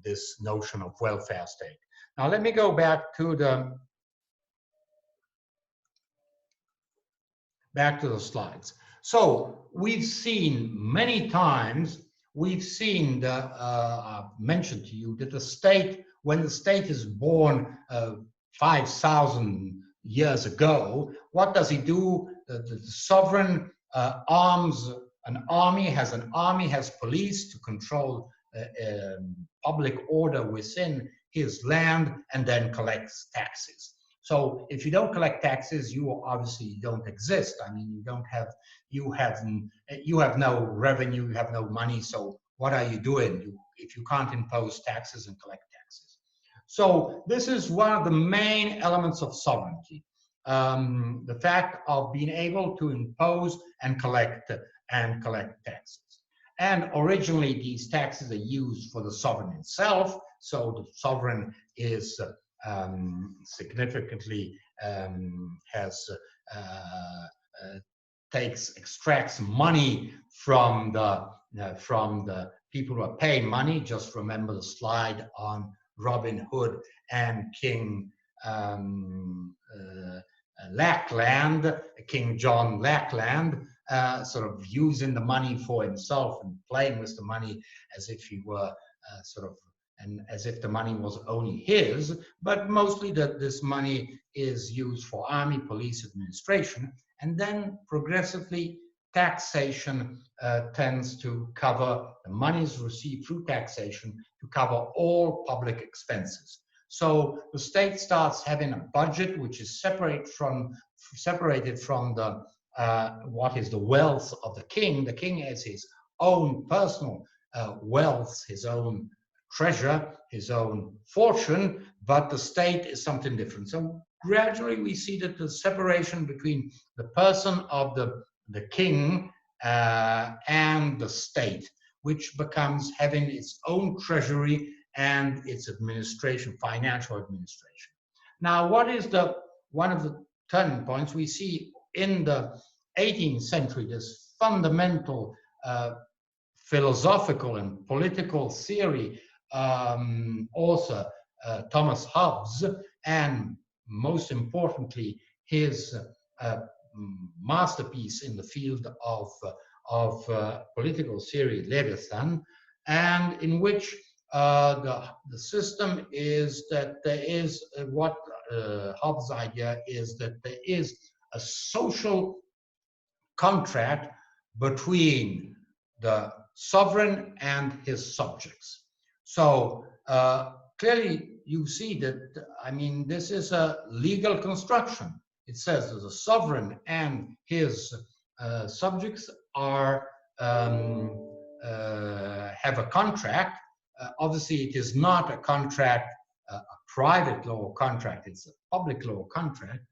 this notion of welfare state. Now let me go back to the slides. So we've seen many times, I've mentioned to you that the state, when the state is born 5,000 years ago, what does he do? The sovereign arms an army, has police to control public order within his land, and then collects taxes. So if you don't collect taxes, you obviously don't exist. I mean, you have no revenue, you have no money. So what are you doing if you can't impose taxes and collect taxes? So this is one of the main elements of sovereignty. The fact of being able to impose and collect taxes. And originally, these taxes are used for the sovereign itself. So the sovereign is significantly extracts money from the people who are paying money. Just remember the slide on Robin Hood and King Lackland, King John Lackland, sort of using the money for himself and playing with the money as if he were and as if the money was only his, but mostly that this money is used for army, police, administration, and then progressively taxation tends to cover the monies received through taxation to cover all public expenses. So the state starts having a budget which is separated from the what is the wealth of the king. The king has his own personal wealth, his own treasure, his own fortune, but the state is something different. So gradually we see that the separation between the person of the king and the state, which becomes having its own treasury and its administration, financial administration. Now, what is one of the turning points we see in the 18th century, this fundamental philosophical and political theory author Thomas Hobbes, and most importantly his masterpiece in the field of political theory, Leviathan, and in which the system is that there is what Hobbes' idea is that there is a social contract between the sovereign and his subjects. So clearly you see that, I mean, this is a legal construction. It says there's a sovereign and his subjects are have a contract. Obviously, it is not a contract, a private law contract. It's a public law contract.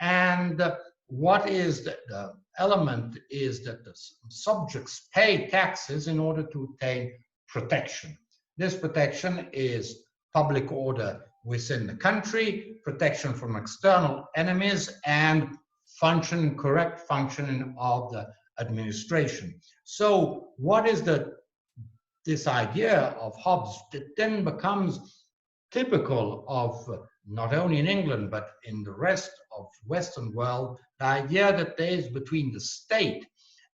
And what is the element is that the subjects pay taxes in order to obtain protection. This protection is public order within the country, protection from external enemies, and correct functioning of the administration. So what is this idea of Hobbes that then becomes typical of not only in England, but in the rest of Western world, the idea that there is between the state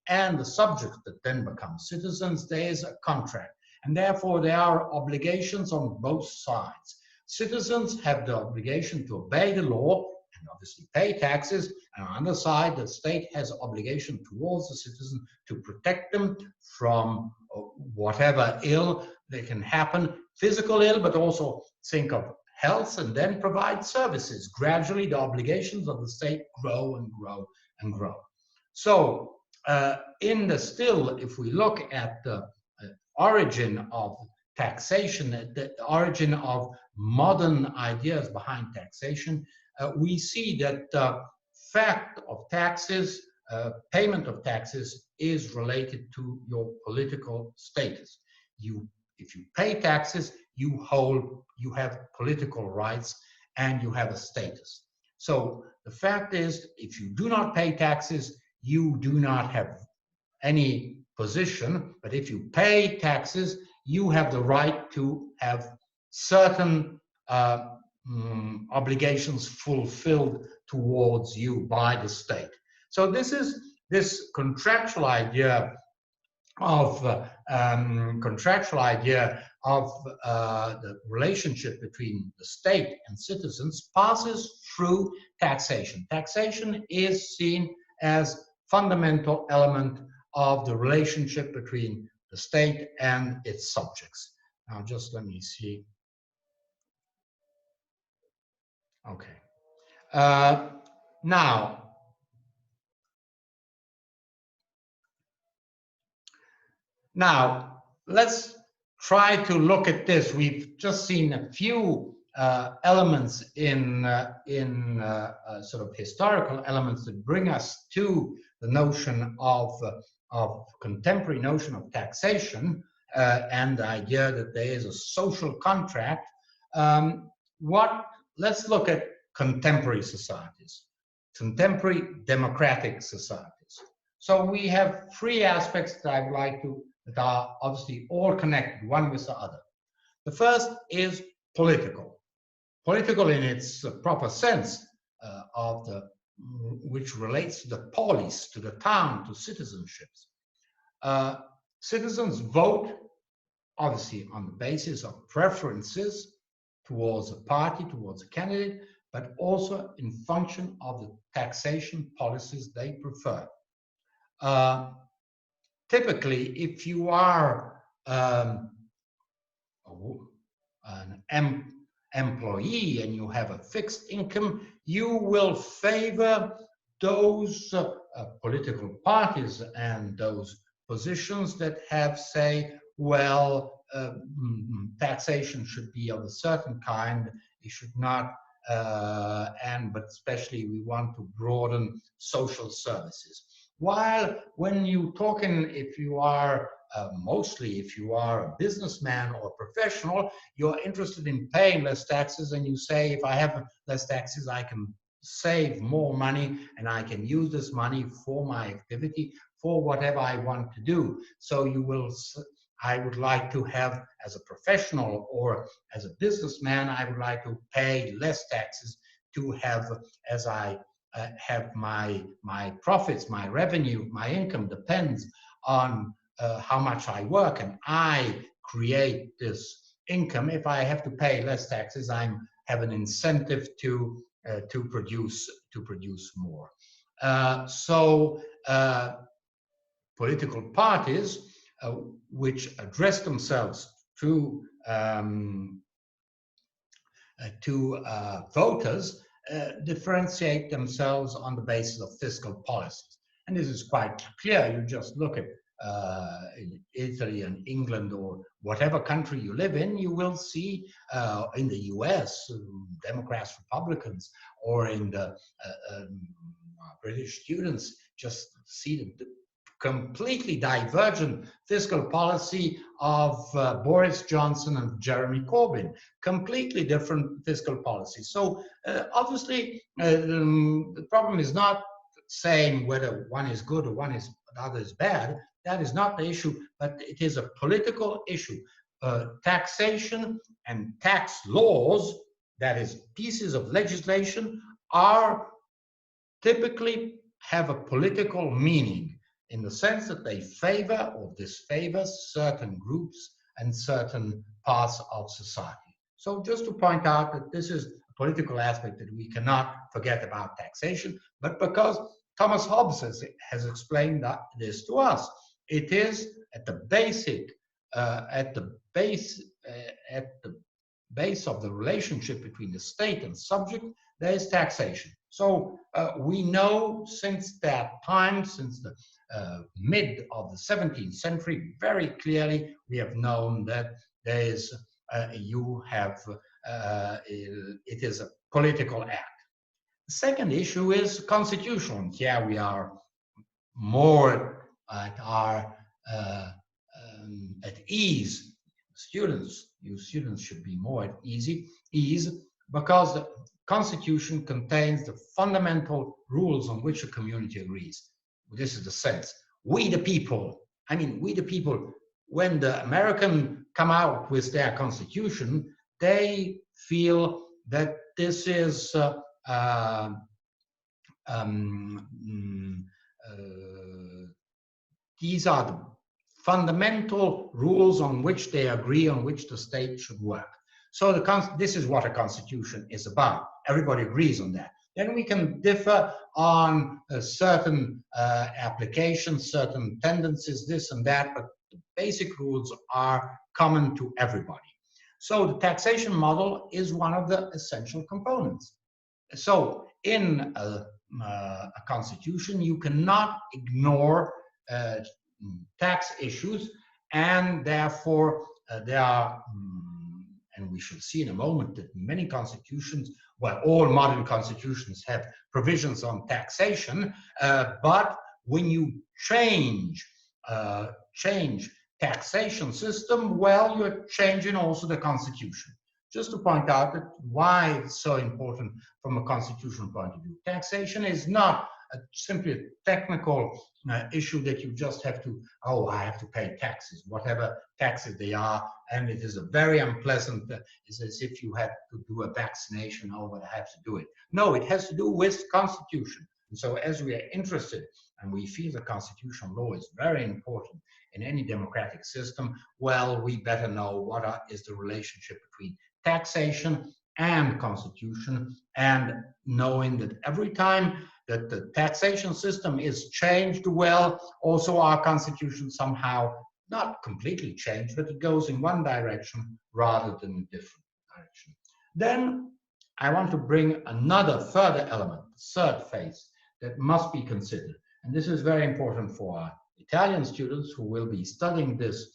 and the subjects that then become citizens, there is a contract. And therefore, there are obligations on both sides. Citizens have the obligation to obey the law and obviously pay taxes. And on the other side, the state has obligation towards the citizen to protect them from whatever ill that can happen, physical ill, but also think of health, and then provide services. Gradually, the obligations of the state grow and grow and grow. So, if we look at the origin of taxation, the origin of modern ideas behind taxation, we see that the fact of taxes, payment of taxes, is related to your political status. If you pay taxes, you have political rights and you have a status. So the fact is, if you do not pay taxes, you do not have any position. But if you pay taxes, you have the right to have certain obligations fulfilled towards you by the state. So this is this contractual idea of the relationship between the state and citizens passes through taxation. Taxation is seen as fundamental element of the relationship between the state and its subjects. Now, just let me see. Okay. Now, let's try to look at this. We've just seen a few elements in sort of historical elements that bring us to the notion of contemporary notion of taxation and the idea that there is a social contract. Let's look at contemporary societies, contemporary democratic societies. So we have three aspects that I would like to, that are obviously all connected, one with the other. The first is political. Political in its proper sense, which relates to the polis, to the town, to citizenships. Citizens vote, obviously, on the basis of preferences towards a party, towards a candidate, but also in function of the taxation policies they prefer. Typically, if you are an employee and you have a fixed income, you will favor those political parties and those positions that have, say, well, taxation should be of a certain kind, it should not, but especially we want to broaden social services. While when you talking, if you are mostly if you are a businessman or a professional, you're interested in paying less taxes, and you say, if I have less taxes, I can save more money and I can use this money for my activity, for whatever I want to do. So you will, I would like to have, as a professional or as a businessman, I would like to pay less taxes to have, as I have my profits, my revenue, my income depends on how much I work, and I create this income. If I have to pay less taxes, I have an incentive to produce more. Political parties which address themselves to voters differentiate themselves on the basis of fiscal policies. And this is quite clear. You just look at in Italy and England or whatever country you live in, you will see in the US, Democrats, Republicans, or in the British students, just see the completely divergent fiscal policy of Boris Johnson and Jeremy Corbyn, completely different fiscal policy. So obviously the problem is not saying whether one is good or the other is bad. That is not the issue, but it is a political issue. Taxation and tax laws, that is pieces of legislation, are typically have a political meaning in the sense that they favor or disfavor certain groups and certain parts of society. So just to point out that this is a political aspect that we cannot forget about taxation, but because Thomas Hobbes has explained this to us, it is at the base of the relationship between the state and subject, there is taxation. So we know since that time, since the mid of the 17th century, very clearly we have known that there is, it is a political act. The second issue is constitutional. Here we are more at ease. You students should be more at ease because the Constitution contains the fundamental rules on which a community agrees. This is the sense. We the people, when the Americans come out with their Constitution, they feel that this is these are the fundamental rules on which they agree, on which the state should work. So this is what a constitution is about. Everybody agrees on that. Then we can differ on certain applications, certain tendencies, this and that, but the basic rules are common to everybody. So the taxation model is one of the essential components. So in a constitution, you cannot ignore tax issues, and therefore there are, and we shall see in a moment that many constitutions, well, all modern constitutions have provisions on taxation, but when you change taxation system, well, you're changing also the constitution. Just to point out that why it's so important from a constitutional point of view. Taxation is not simply a technical issue that you just have to, oh, I have to pay taxes, whatever taxes they are, and it is a very unpleasant, it's as if you had to do a vaccination, oh, but I have to do it. No, it has to do with constitution. And so as we are interested, and we feel the constitutional law is very important in any democratic system, well, we better know what is the relationship between taxation and constitution, and knowing that every time that the taxation system is changed, well, also our constitution somehow, not completely changed, but it goes in one direction rather than a different direction. Then I want to bring another further element, the third phase, that must be considered. And this is very important for our Italian students who will be studying this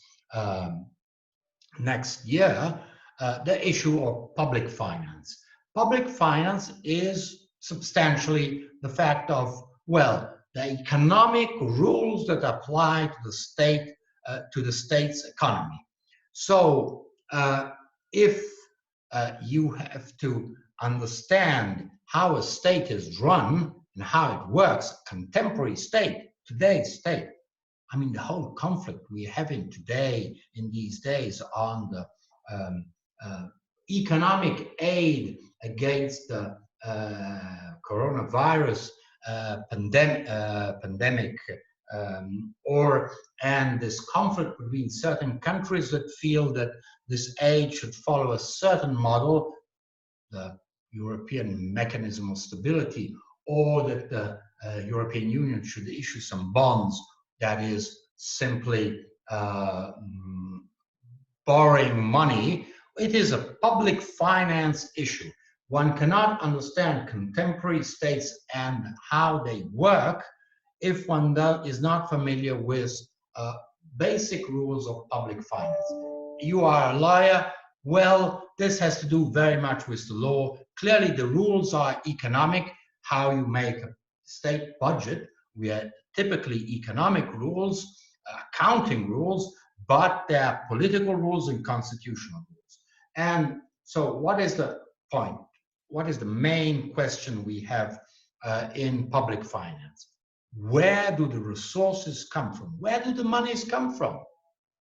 next year, the issue of public finance. Public finance is substantially the fact of, well, the economic rules that apply to the state, to the state's economy. So if you have to understand how a state is run and how it works, contemporary state, today's state, I mean, the whole conflict we're having today in these days on the economic aid against the coronavirus pandemic, and this conflict between certain countries that feel that this aid should follow a certain model, the European mechanism of stability, or that the European Union should issue some bonds that is simply borrowing money. It is a public finance issue. One cannot understand contemporary states and how they work if one is not familiar with basic rules of public finance. You are a lawyer. Well, this has to do very much with the law. Clearly, the rules are economic, how you make a state budget. We are typically economic rules, accounting rules, but there are political rules and constitutional rules. And so what is the point? What is the main question we have in public finance? Where do the resources come from? Where do the monies come from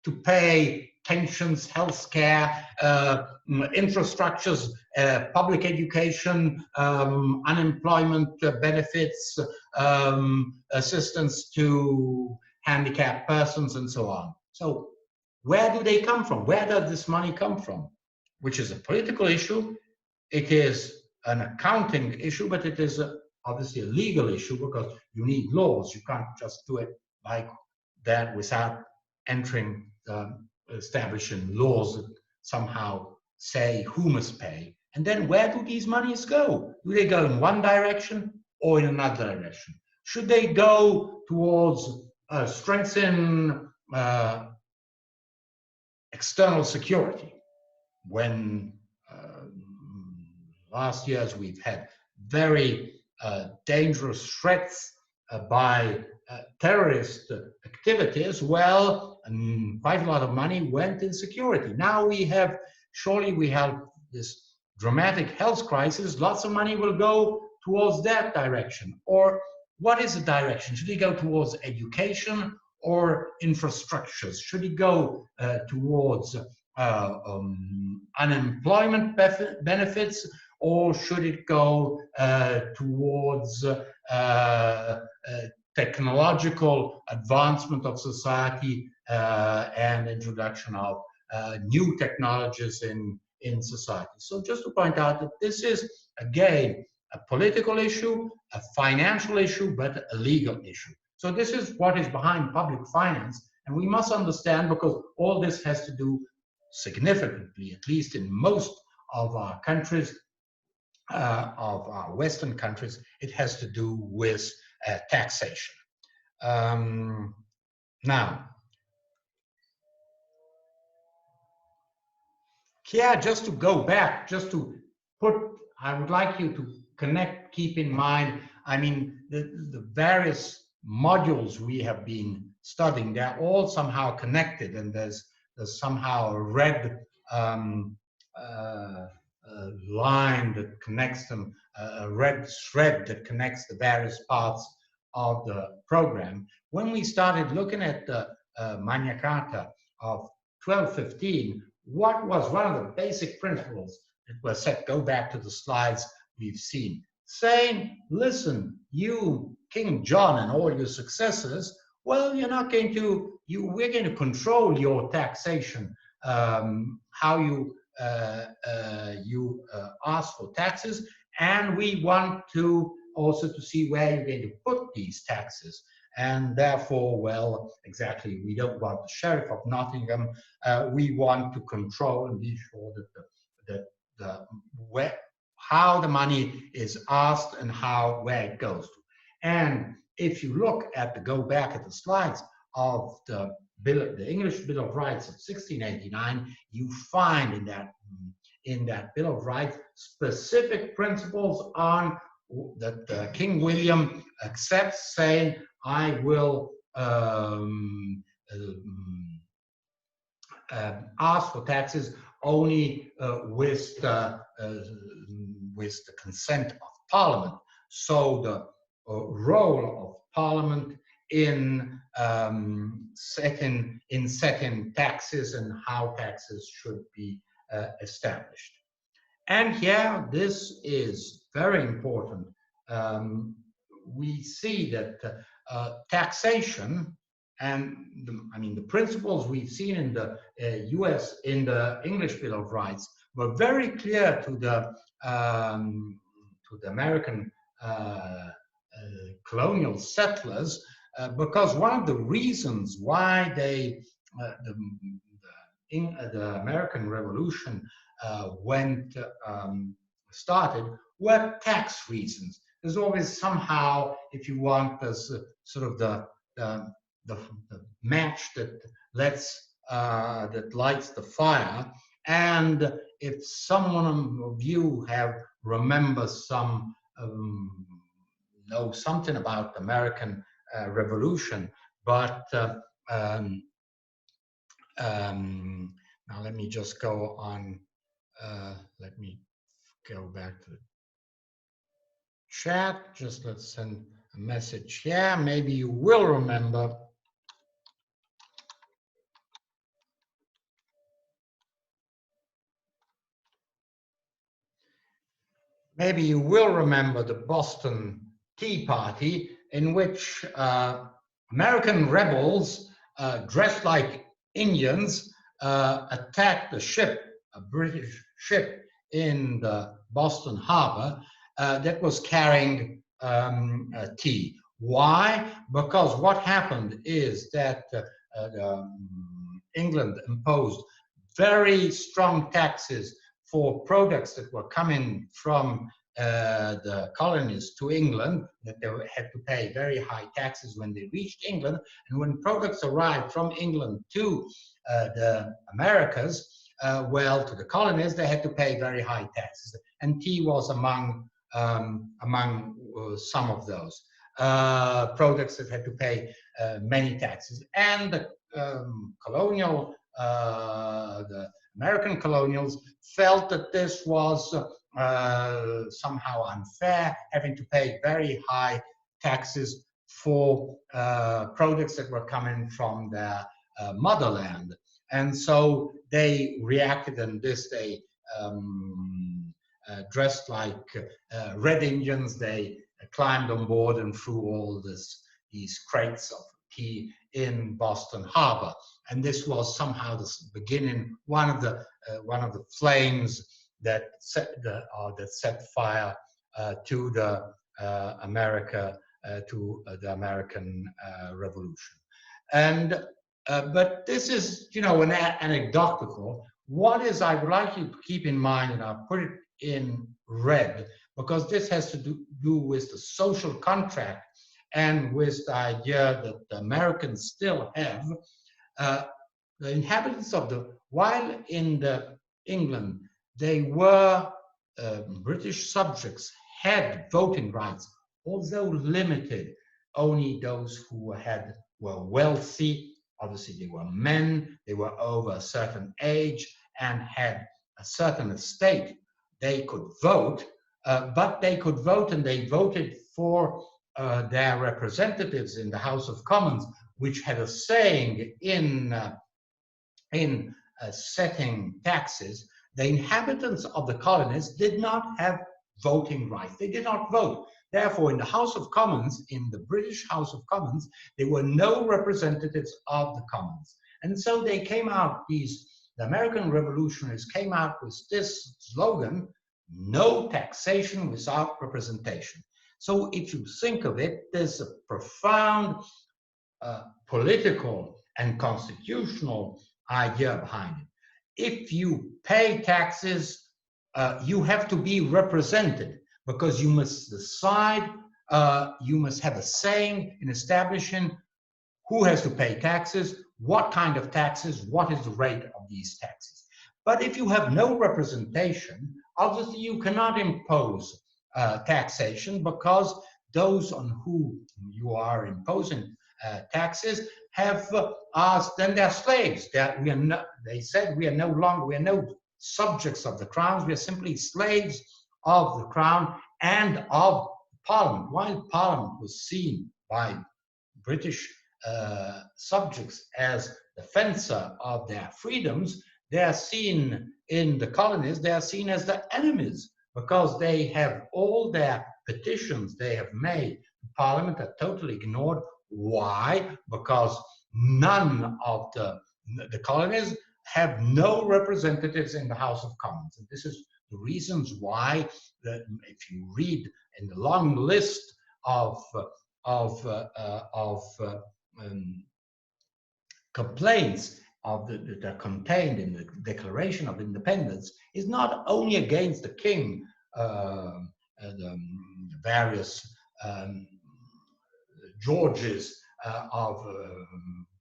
to pay pensions, healthcare, infrastructures, public education, unemployment benefits, assistance to handicapped persons, and so on? So where do they come from? Where does this money come from? Which is a political issue. It is an accounting issue, but it is obviously a legal issue because you need laws. You can't just do it like that without entering, establishing laws that somehow say who must pay. And then where do these monies go? Do they go in one direction or in another direction? Should they go towards strengthen external security? When last years we've had very dangerous threats by terrorist activities, well, quite a lot of money went in security. Now surely we have this dramatic health crisis, lots of money will go towards that direction. Or what is the direction? Should it go towards education or infrastructures? Should it go towards unemployment benefits, or should it go towards technological advancement of society and introduction of new technologies in society? So just to point out that this is, again, a political issue, a financial issue, but a legal issue. So this is what is behind public finance, and we must understand, because all this has to do significantly, at least in most of our countries, of our Western countries, it has to do with taxation. Now, yeah, just to go back, just to put, I would like you to keep in mind, I mean, the various modules we have been studying, they're all somehow connected, and there's somehow a red line that connects them, a red thread that connects the various parts of the program. When we started looking at the Magna Carta of 1215, what was one of the basic principles that was set? Go back to the slides we've seen, saying, listen, you, King John, and all your successors, well, you're not going to, we're going to control your taxation, how you ask for taxes, and we want to also to see where you're going to put these taxes. And therefore, well, exactly, we don't want the Sheriff of Nottingham. We want to control and be sure that how the money is asked and where it goes to. And if you look at go back at the slides of the English Bill of Rights of 1689, you find in that Bill of Rights specific principles on that King William accepts, saying, I will ask for taxes only with the consent of Parliament. So the role of Parliament in setting taxes and how taxes should be established. And here, this is very important. We see that taxation and the principles we've seen in the US, in the English Bill of Rights, were very clear to the American colonial settlers, because one of the reasons why the American Revolution started were tax reasons. there's always somehow, if you want, there's sort of the, the match that that lights the fire. And if someone of you have remember some know something about the American Revolution, but now let me just go on. Let me go back to the chat. Just let's send a message here. Maybe you will remember. Maybe you will remember the Boston Tea Party, in which American rebels dressed like Indians attacked a ship, a British ship in the Boston Harbor that was carrying tea. Why? Because what happened is that England imposed very strong taxes for products that were coming from the colonies to England, that they had to pay very high taxes when they reached England. And when products arrived from England to the Americas, well, to the colonies, they had to pay very high taxes. And tea was among some of those products that had to pay many taxes. And the colonial, the American colonials felt that this was somehow unfair, having to pay very high taxes for products that were coming from their motherland. And so they reacted, and this they dressed like Red Indians. They climbed on board and threw all these crates of tea in Boston Harbor. And this was somehow the beginning, one of the flames that set fire to the the American Revolution. And but this is, you know, an anecdotal. What is, I would like you to keep in mind, and I'll put it in red, because this has to do with the social contract and with the idea that the Americans still have. The inhabitants of while in England, they were British subjects, had voting rights, although limited. Only those who were wealthy, obviously they were men, they were over a certain age and had a certain estate. They could vote, but they could vote, and they voted for their representatives in the House of Commons, which had a saying in setting taxes. The inhabitants of the colonies did not have voting rights. They did not vote. Therefore, in the House of Commons, in the British House of Commons, there were no representatives of the Commons. And so they came out, the American revolutionaries came out with this slogan, no taxation without representation. So if you think of it, there's a profound political and constitutional idea behind it. If you pay taxes, you have to be represented, because you must decide, you must have a saying in establishing who has to pay taxes, what kind of taxes, what is the rate of these taxes. But if you have no representation, obviously you cannot impose taxation, because those on whom you are imposing taxes have then they're slaves. They said we are no subjects of the crown. We are simply slaves of the crown and of Parliament. While Parliament was seen by British subjects as the fencer of their freedoms, they are seen in the colonies, they are seen as the enemies, because they have all their petitions they have made to Parliament are totally ignored. Why? Because none of the colonies have no representatives in the House of Commons. And this is the reasons why, if you read in the long list of complaints that are contained in the Declaration of Independence, is not only against the king, the various Georges of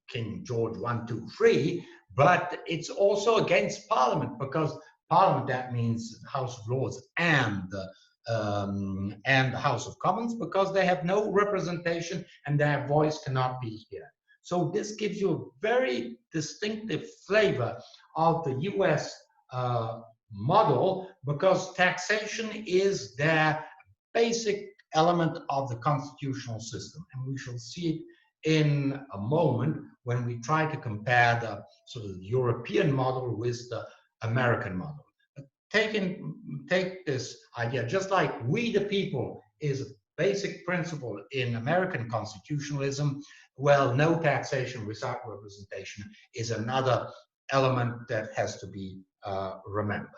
King George I, II, III, but it's also against Parliament, because Parliament, that means House of Lords and the House of Commons, because they have no representation and their voice cannot be heard. So this gives you a very distinctive flavor of the US model, because taxation is their basic element of the constitutional system. And we shall see it in a moment when we try to compare the sort of European model with the American model. Take this idea, just like we the people is a basic principle in American constitutionalism, well, no taxation without representation is another element that has to be remembered.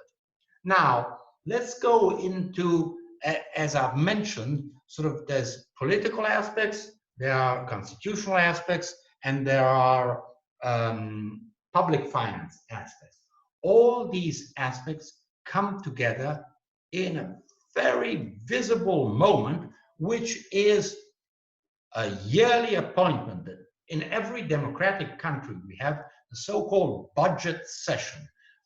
Now, let's go into, as I've mentioned, sort of there's political aspects, there are constitutional aspects, and there are public finance aspects. All these aspects come together in a very visible moment, which is a yearly appointment that in every democratic country we have the so-called budget session,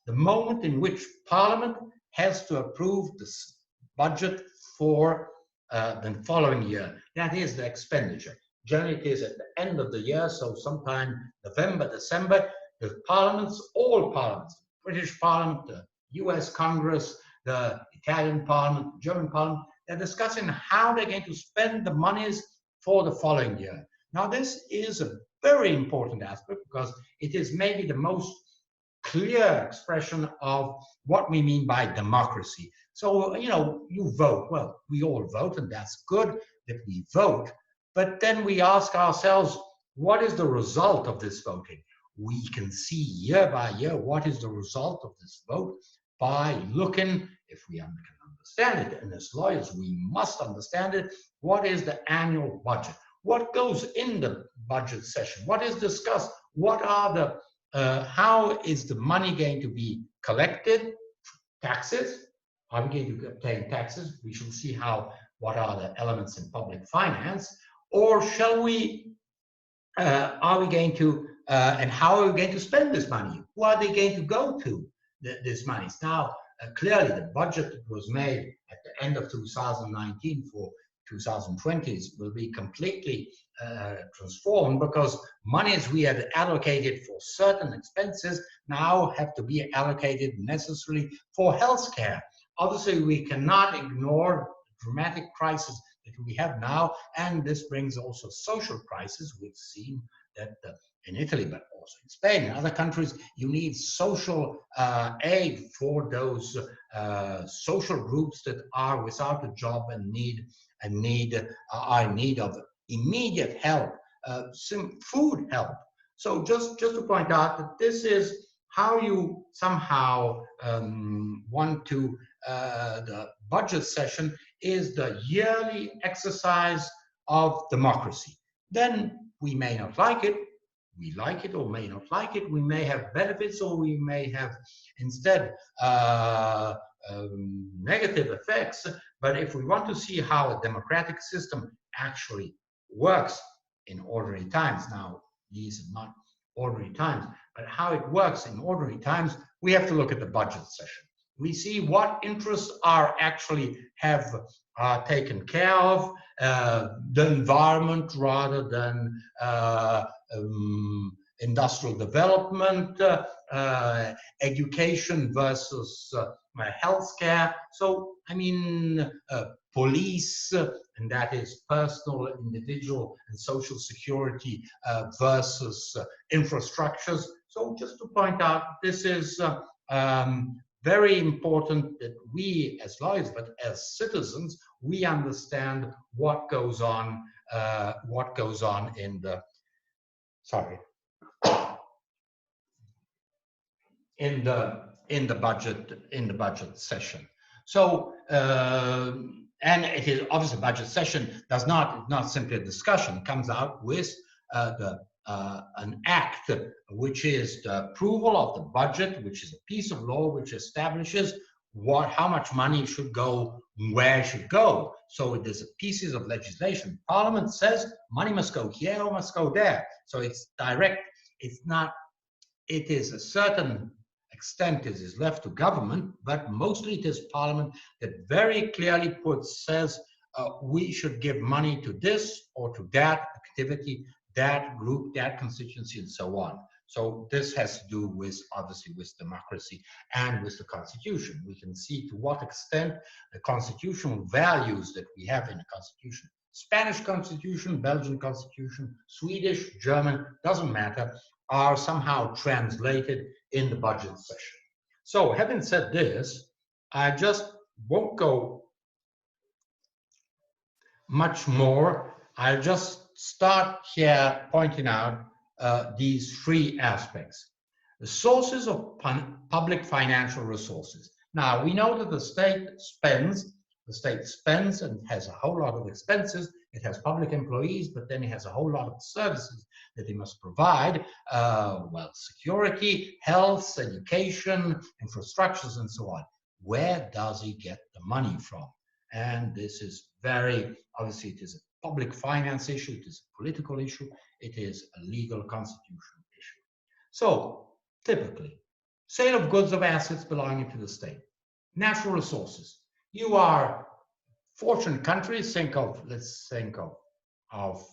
the moment in which Parliament has to approve the budget for the following year. That is the expenditure. Generally, it is at the end of the year, so sometime November, December, the parliaments, all parliaments, British Parliament, the US Congress, the Italian Parliament, the German Parliament, they're discussing how they're going to spend the monies for the following year. Now, this is a very important aspect because it is maybe the most clear expression of what we mean by democracy. So, you know, you vote. Well, we all vote, and that's good that we vote. But then we ask ourselves, what is the result of this voting? We can see year by year what is the result of this vote by looking, if we can understand it, and as lawyers we must understand it, what is the annual budget? What goes in the budget session? What is discussed? What are the, how is the money going to be collected? Taxes? Are we going to obtain taxes? We shall see what are the elements in public finance. Or shall we, are we going to, and how are we going to spend this money? Who are they going to go to, this money? Now, clearly the budget that was made at the end of 2019 for 2020s will be completely transformed, because monies we had allocated for certain expenses now have to be allocated necessarily for healthcare. Obviously, we cannot ignore the dramatic crisis that we have now, and this brings also social crisis. We've seen that in Italy, but also in Spain and other countries, you need social aid for those social groups that are without a job and are in need of immediate help, some food help. So just to point out that this is how you somehow want to, the budget session is the yearly exercise of democracy. Then we may not like it, we like it or may not like it, we may have benefits or we may have instead negative effects. But if we want to see how a democratic system actually works in ordinary times, now these are not ordinary times, but how it works in ordinary times, we have to look at the budget session. We see what interests are actually taken care of, the environment rather than industrial development, education versus healthcare. So, I mean, police, and that is personal, individual, and social security versus infrastructures. So, just to point out, this is very important that we as lawyers, but as citizens, we understand what goes on in the, sorry, in the budget session. So, and it is obviously budget session does not simply a discussion. It comes out with an act, which is the approval of the budget, which is a piece of law which establishes how much money should go, where it should go. So there's pieces of legislation. Parliament says money must go here or must go there. So it's direct. It's not. It is a certain extent it is left to government, but mostly it is Parliament that very clearly says we should give money to this or to that activity, that group, that constituency, and so on. So this has to do with, obviously, with democracy and with the constitution. We can see to what extent the constitutional values that we have in the constitution, Spanish constitution, Belgian constitution, Swedish, German, doesn't matter, are somehow translated in the budget session. So having said this, I just won't go much more. I'll just start here pointing out these three aspects. The sources of public financial resources. Now, we know that the state spends and has a whole lot of expenses. It has public employees, but then it has a whole lot of services that it must provide, well, security, health, education, infrastructures, and so on. Where does he get the money from? And this is very, obviously, it is a public finance issue, it is a political issue, it is a legal constitutional issue. So, typically, sale of goods of assets belonging to the state, natural resources. You are fortunate countries, let's think of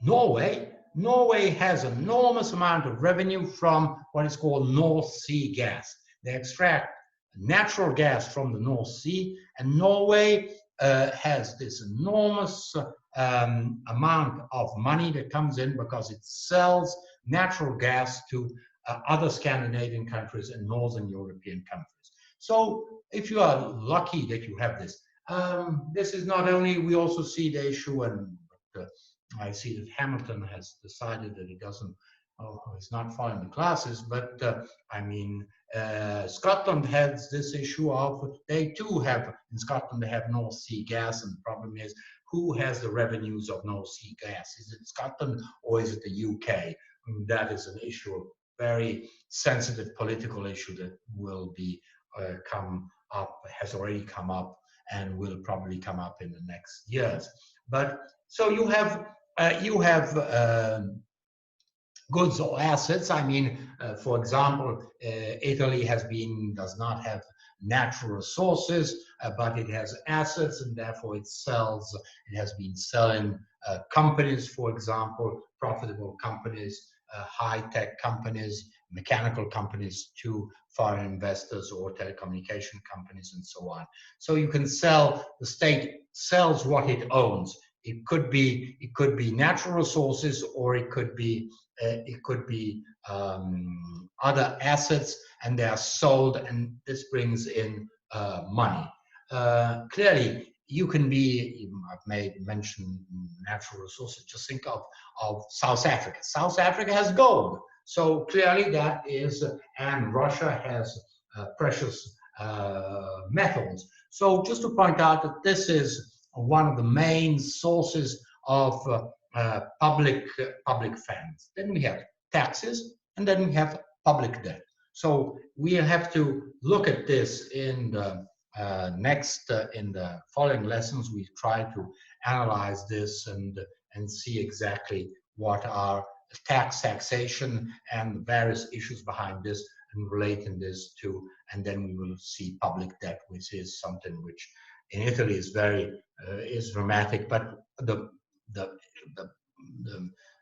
Norway. Norway has an enormous amount of revenue from what is called North Sea gas. They extract natural gas from the North Sea, and Norway has this enormous amount of money that comes in because it sells natural gas to other Scandinavian countries and Northern European countries. So if you are lucky that you have this, this is not only, we also see the issue, and I see that Hamilton has decided that he doesn't, he's not following the classes, but I mean, Scotland has this issue of, they too have, in Scotland they have North Sea gas, and the problem is, who has the revenues of North Sea gas? Is it Scotland or is it the UK? And that is an issue, a very sensitive political issue that will be come up, has already come up, and will probably come up in the next years. But so you have goods or assets. I mean, for example, Italy does not have natural resources, but it has assets, and therefore it has been selling companies, for example, profitable companies, high-tech companies, mechanical companies to foreign investors or telecommunication companies and so on. So you can sell, the state sells what it owns. It could be natural resources, or it could be other assets, and they are sold, and this brings in money. Clearly, I've mentioned natural resources, just think of South Africa. South Africa has gold, so clearly that is, and Russia has precious metals. So just to point out that this is one of the main sources of public funds. Then we have taxes, and then we have public debt. So we have to look at this in the in the following lessons. We try to analyze this and see exactly what are taxation and the various issues behind this, and relating this to, and then we will see public debt, which is something which in Italy is very is dramatic, but the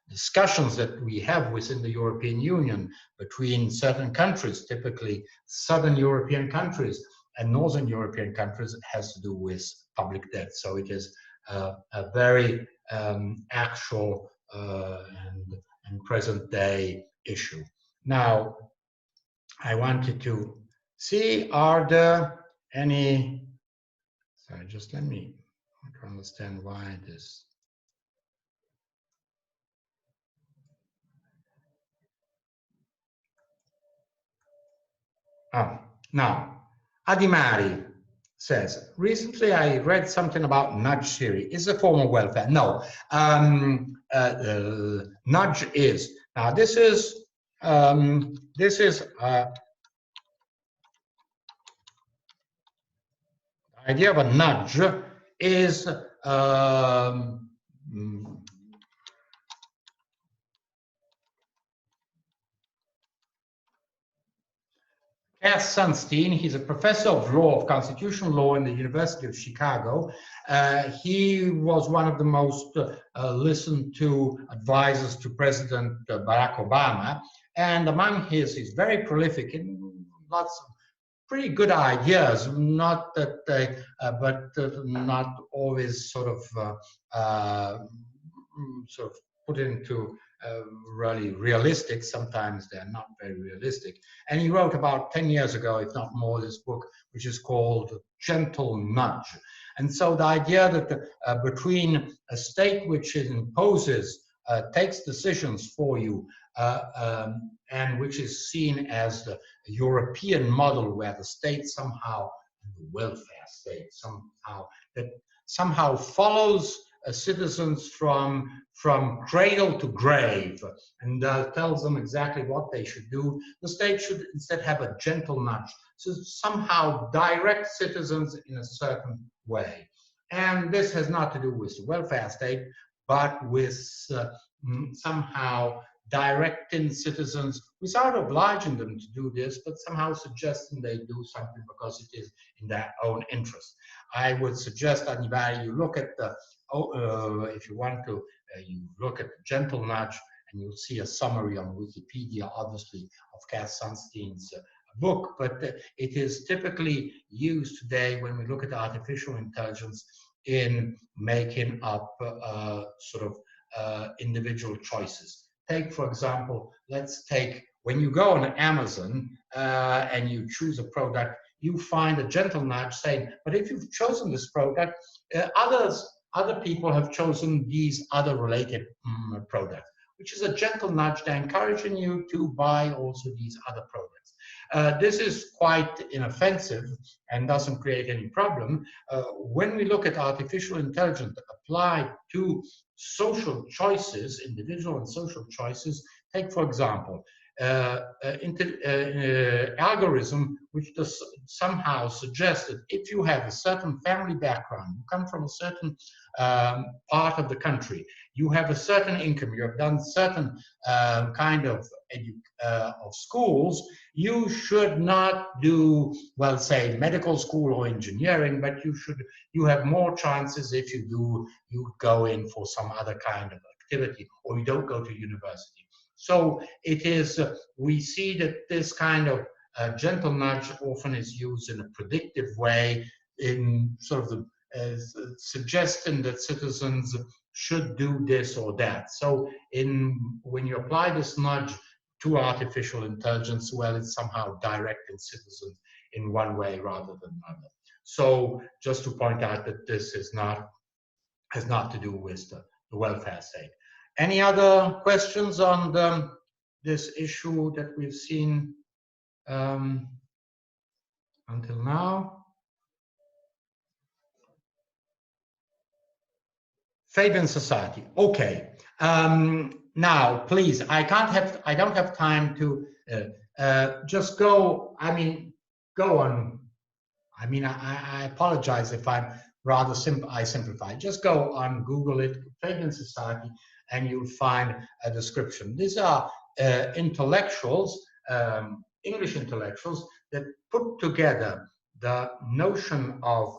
discussions that we have within the European Union between certain countries, typically Southern European countries and Northern European countries, has to do with public debt. So it is a very actual and present day issue. Now, I wanted to see, are there any, sorry, just let me understand why this. Now, Adimari says, recently I read something about nudge theory. Is a form of welfare? No. Nudge is. Now, this is idea of a nudge is Cass Sunstein. He's a professor of law, of constitutional law in the University of Chicago. He was one of the most listened to advisors to President Barack Obama. And among he's very prolific in lots of pretty good ideas, not that they, but not always sort of put into really realistic. Sometimes they're not very realistic. And he wrote about 10 years ago, if not more, this book, which is called Gentle Nudge. And so the idea that between a state which imposes, takes decisions for you, and which is seen as the European model, where the state somehow, the welfare state somehow, that somehow follows citizens from cradle to grave and tells them exactly what they should do. The state should instead have a gentle nudge, so somehow direct citizens in a certain way. And this has not to do with the welfare state, but with somehow directing citizens without obliging them to do this, but somehow suggesting they do something because it is in their own interest. I would suggest, anybody, you look at the, if you want to, you look at the gentle nudge, and you'll see a summary on Wikipedia, obviously, of Cass Sunstein's book, but it is typically used today when we look at artificial intelligence in making up sort of individual choices. Take, for example, let's take, when you go on Amazon and you choose a product, you find a gentle nudge saying, but if you've chosen this product, other people have chosen these other related products, which is a gentle nudge. They're encouraging you to buy also these other products. This is quite inoffensive and doesn't create any problem. When we look at artificial intelligence applied to social choices, individual and social choices, take, for example, algorithm which does somehow suggest that if you have a certain family background, you come from a certain part of the country, you have a certain income, you have done certain kind of schools, you should not do, well, say medical school or engineering, but you have more chances if you do, you go in for some other kind of activity, or you don't go to university. So it is, we see that this kind of gentle nudge often is used in a predictive way, in sort of the suggesting that citizens should do this or that. So when you apply this nudge to artificial intelligence, well, it's somehow directing citizens in one way rather than another. So just to point out that this is not, has not to do with the welfare state. Any other questions on this issue that we've seen until now? Fabian society. Okay. Now, please, I don't have time to just go. I mean, go on. I mean, I apologize if I'm rather I simplify. Just go on, Google it, Fabian society, and you'll find a description. These are intellectuals, English intellectuals, that put together the notion of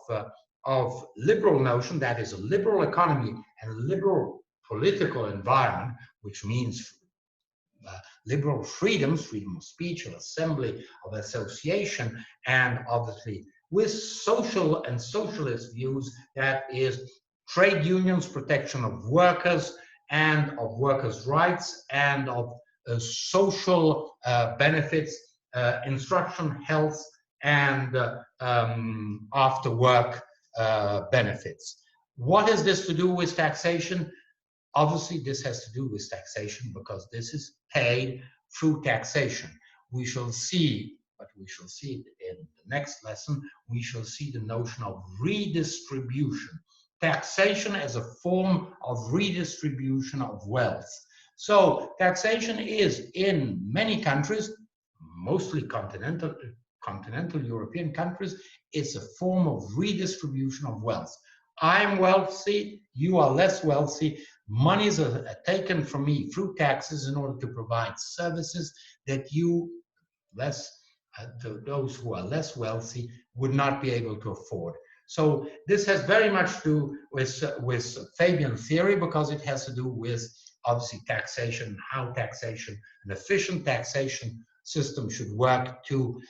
liberal notion, that is a liberal economy and a liberal political environment, which means liberal freedoms, freedom of speech, of assembly, of association, and obviously with social and socialist views, that is trade unions, protection of workers and of workers' rights, and of social benefits, instruction, health, and after work benefits. What has this to do with taxation? Obviously, this has to do with taxation because this is paid through taxation. We shall see, but we shall see it in the next lesson, we shall see the notion of redistribution. Taxation as a form of redistribution of wealth. So taxation is in many countries, mostly continental, continental European countries, it's a form of redistribution of wealth. I'm wealthy, you are less wealthy. Monies are taken from me through taxes in order to provide services that you, those who are less wealthy, would not be able to afford. So this has very much to do with Fabian theory, because it has to do with obviously taxation, how taxation, an efficient taxation system should work to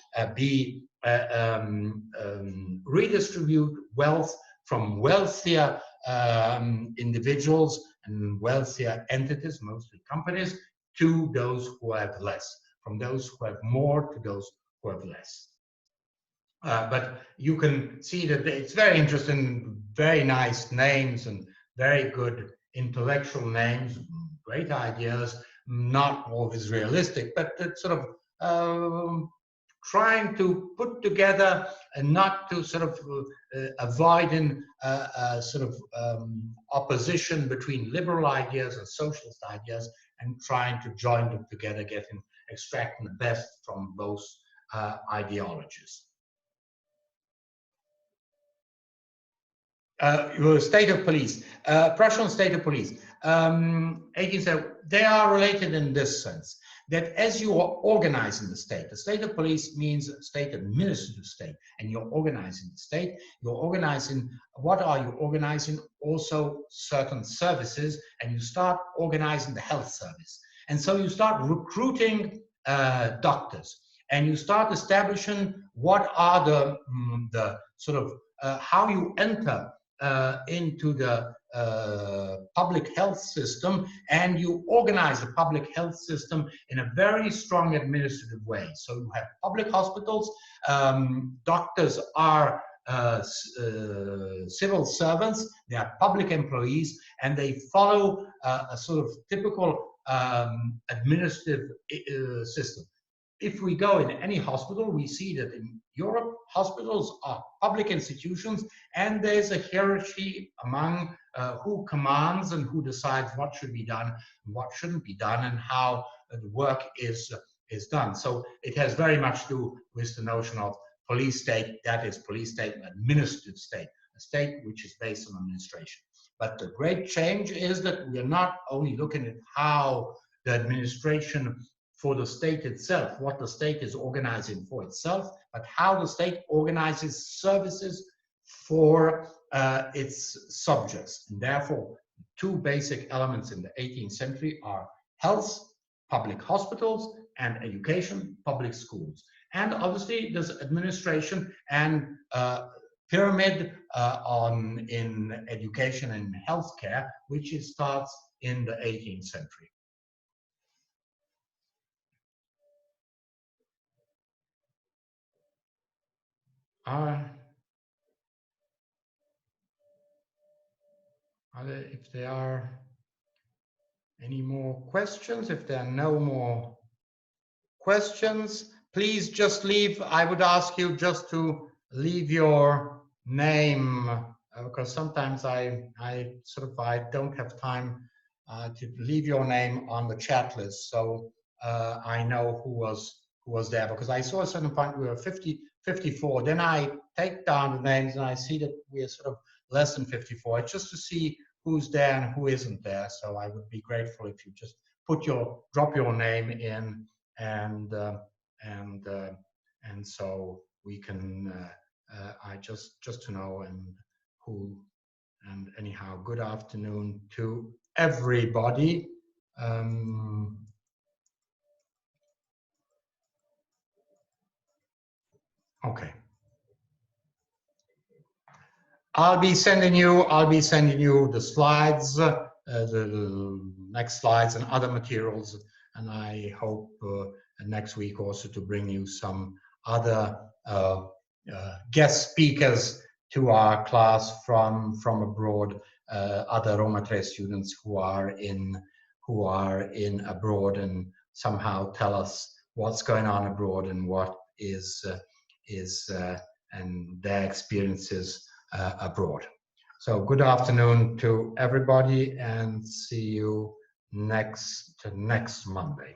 redistribute wealth from wealthier individuals and wealthier entities, mostly companies, to those who have less, from those who have more to those who have less. But you can see that it's very interesting, very nice names and very good intellectual names, great ideas, not always realistic, but it's sort of trying to put together and not to sort of avoiding opposition between liberal ideas and socialist ideas, and trying to join them together, extracting the best from both ideologies. State of police, Prussian state of police. 1870, they are related in this sense, that as you are organizing the state of police means state administrative state, and you're organizing the state, you're organizing, what are you organizing? Also certain services, and you start organizing the health service. And so you start recruiting doctors, and you start establishing what are the sort of how you enter into the public health system, and you organize the public health system in a very strong administrative way. So you have public hospitals, doctors are civil servants, they are public employees, and they follow a sort of typical administrative system. If we go in any hospital, we see that in Europe, hospitals are public institutions, and there's a hierarchy among who commands and who decides what should be done and what shouldn't be done, and how the work is done. So it has very much to do with the notion of police state, that is police state, administrative state, a state which is based on administration. But the great change is that we are not only looking at how the administration for the state itself, what the state is organizing for itself, but how the state organizes services for its subjects. And therefore, two basic elements in the 18th century are health, public hospitals, and education, public schools. And obviously, there's administration and pyramid in education and healthcare, which starts in the 18th century. If there are any more questions, if there are no more questions, please just leave. I would ask you just to leave your name, because sometimes I don't have time to leave your name on the chat list, so I know who was there, because I saw at a certain point we were 54. Then I take down the names and I see that we are sort of less than 54. It's just to see who's there and who isn't there. So I would be grateful if you just drop your name in, and so we can I just to know and who. And anyhow, good afternoon to everybody. Okay. I'll be sending you the slides, the next slides and other materials, and I hope next week also to bring you some other guest speakers to our class from abroad, other Roma 3 students who are in abroad, and somehow tell us what's going on abroad and what is and their experiences abroad. So good afternoon to everybody, and see you next Monday.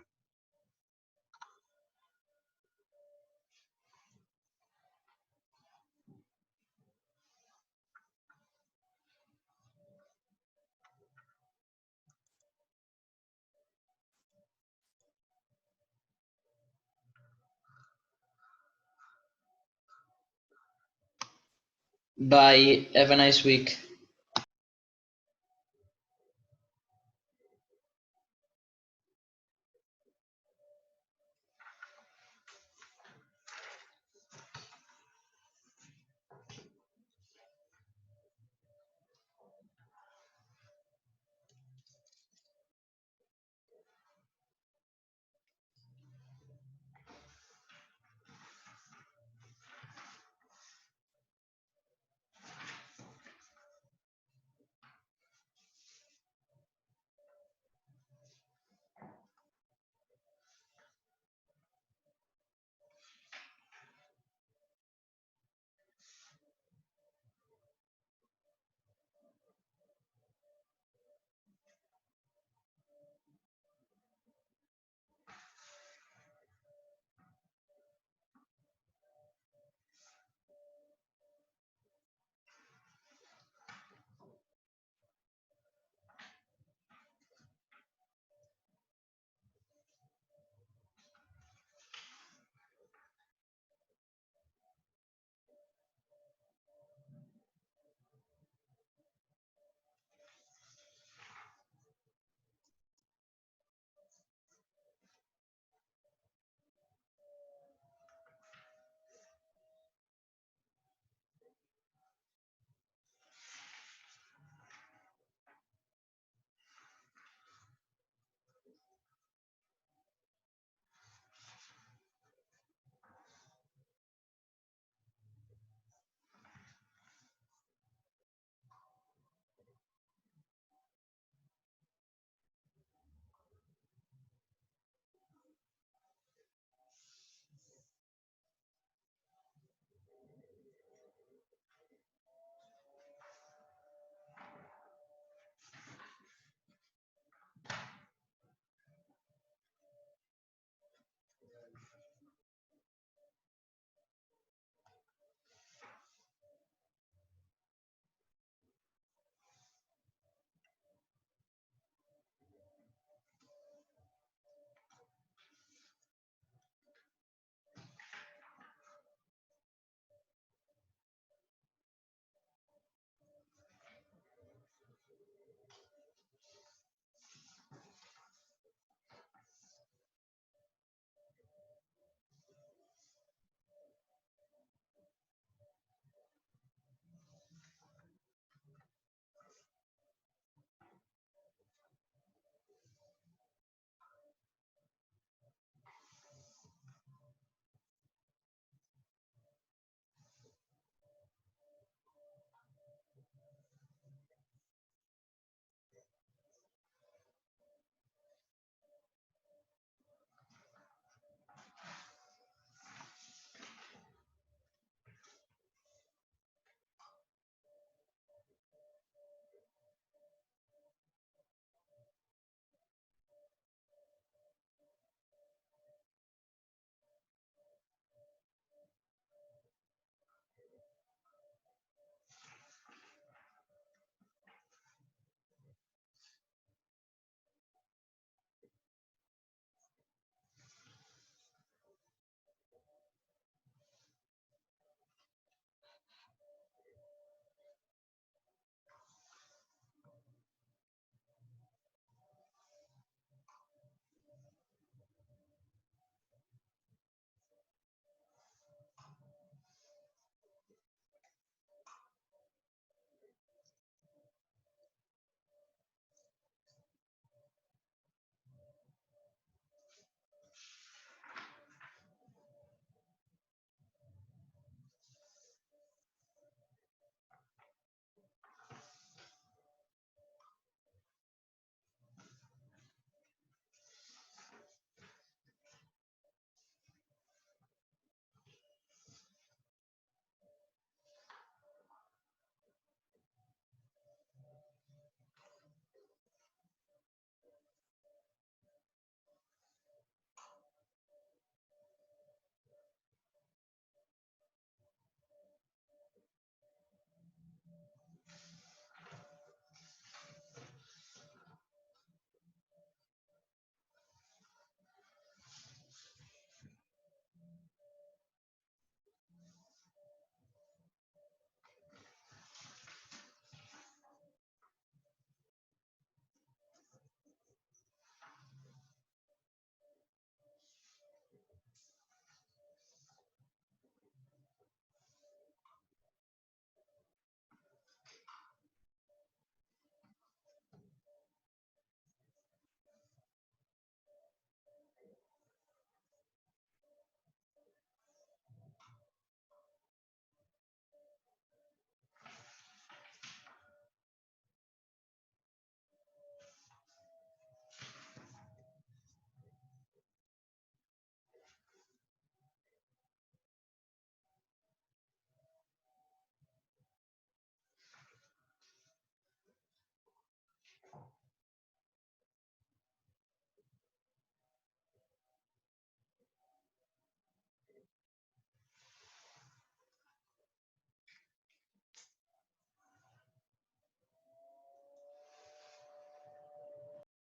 Bye. Have a nice week.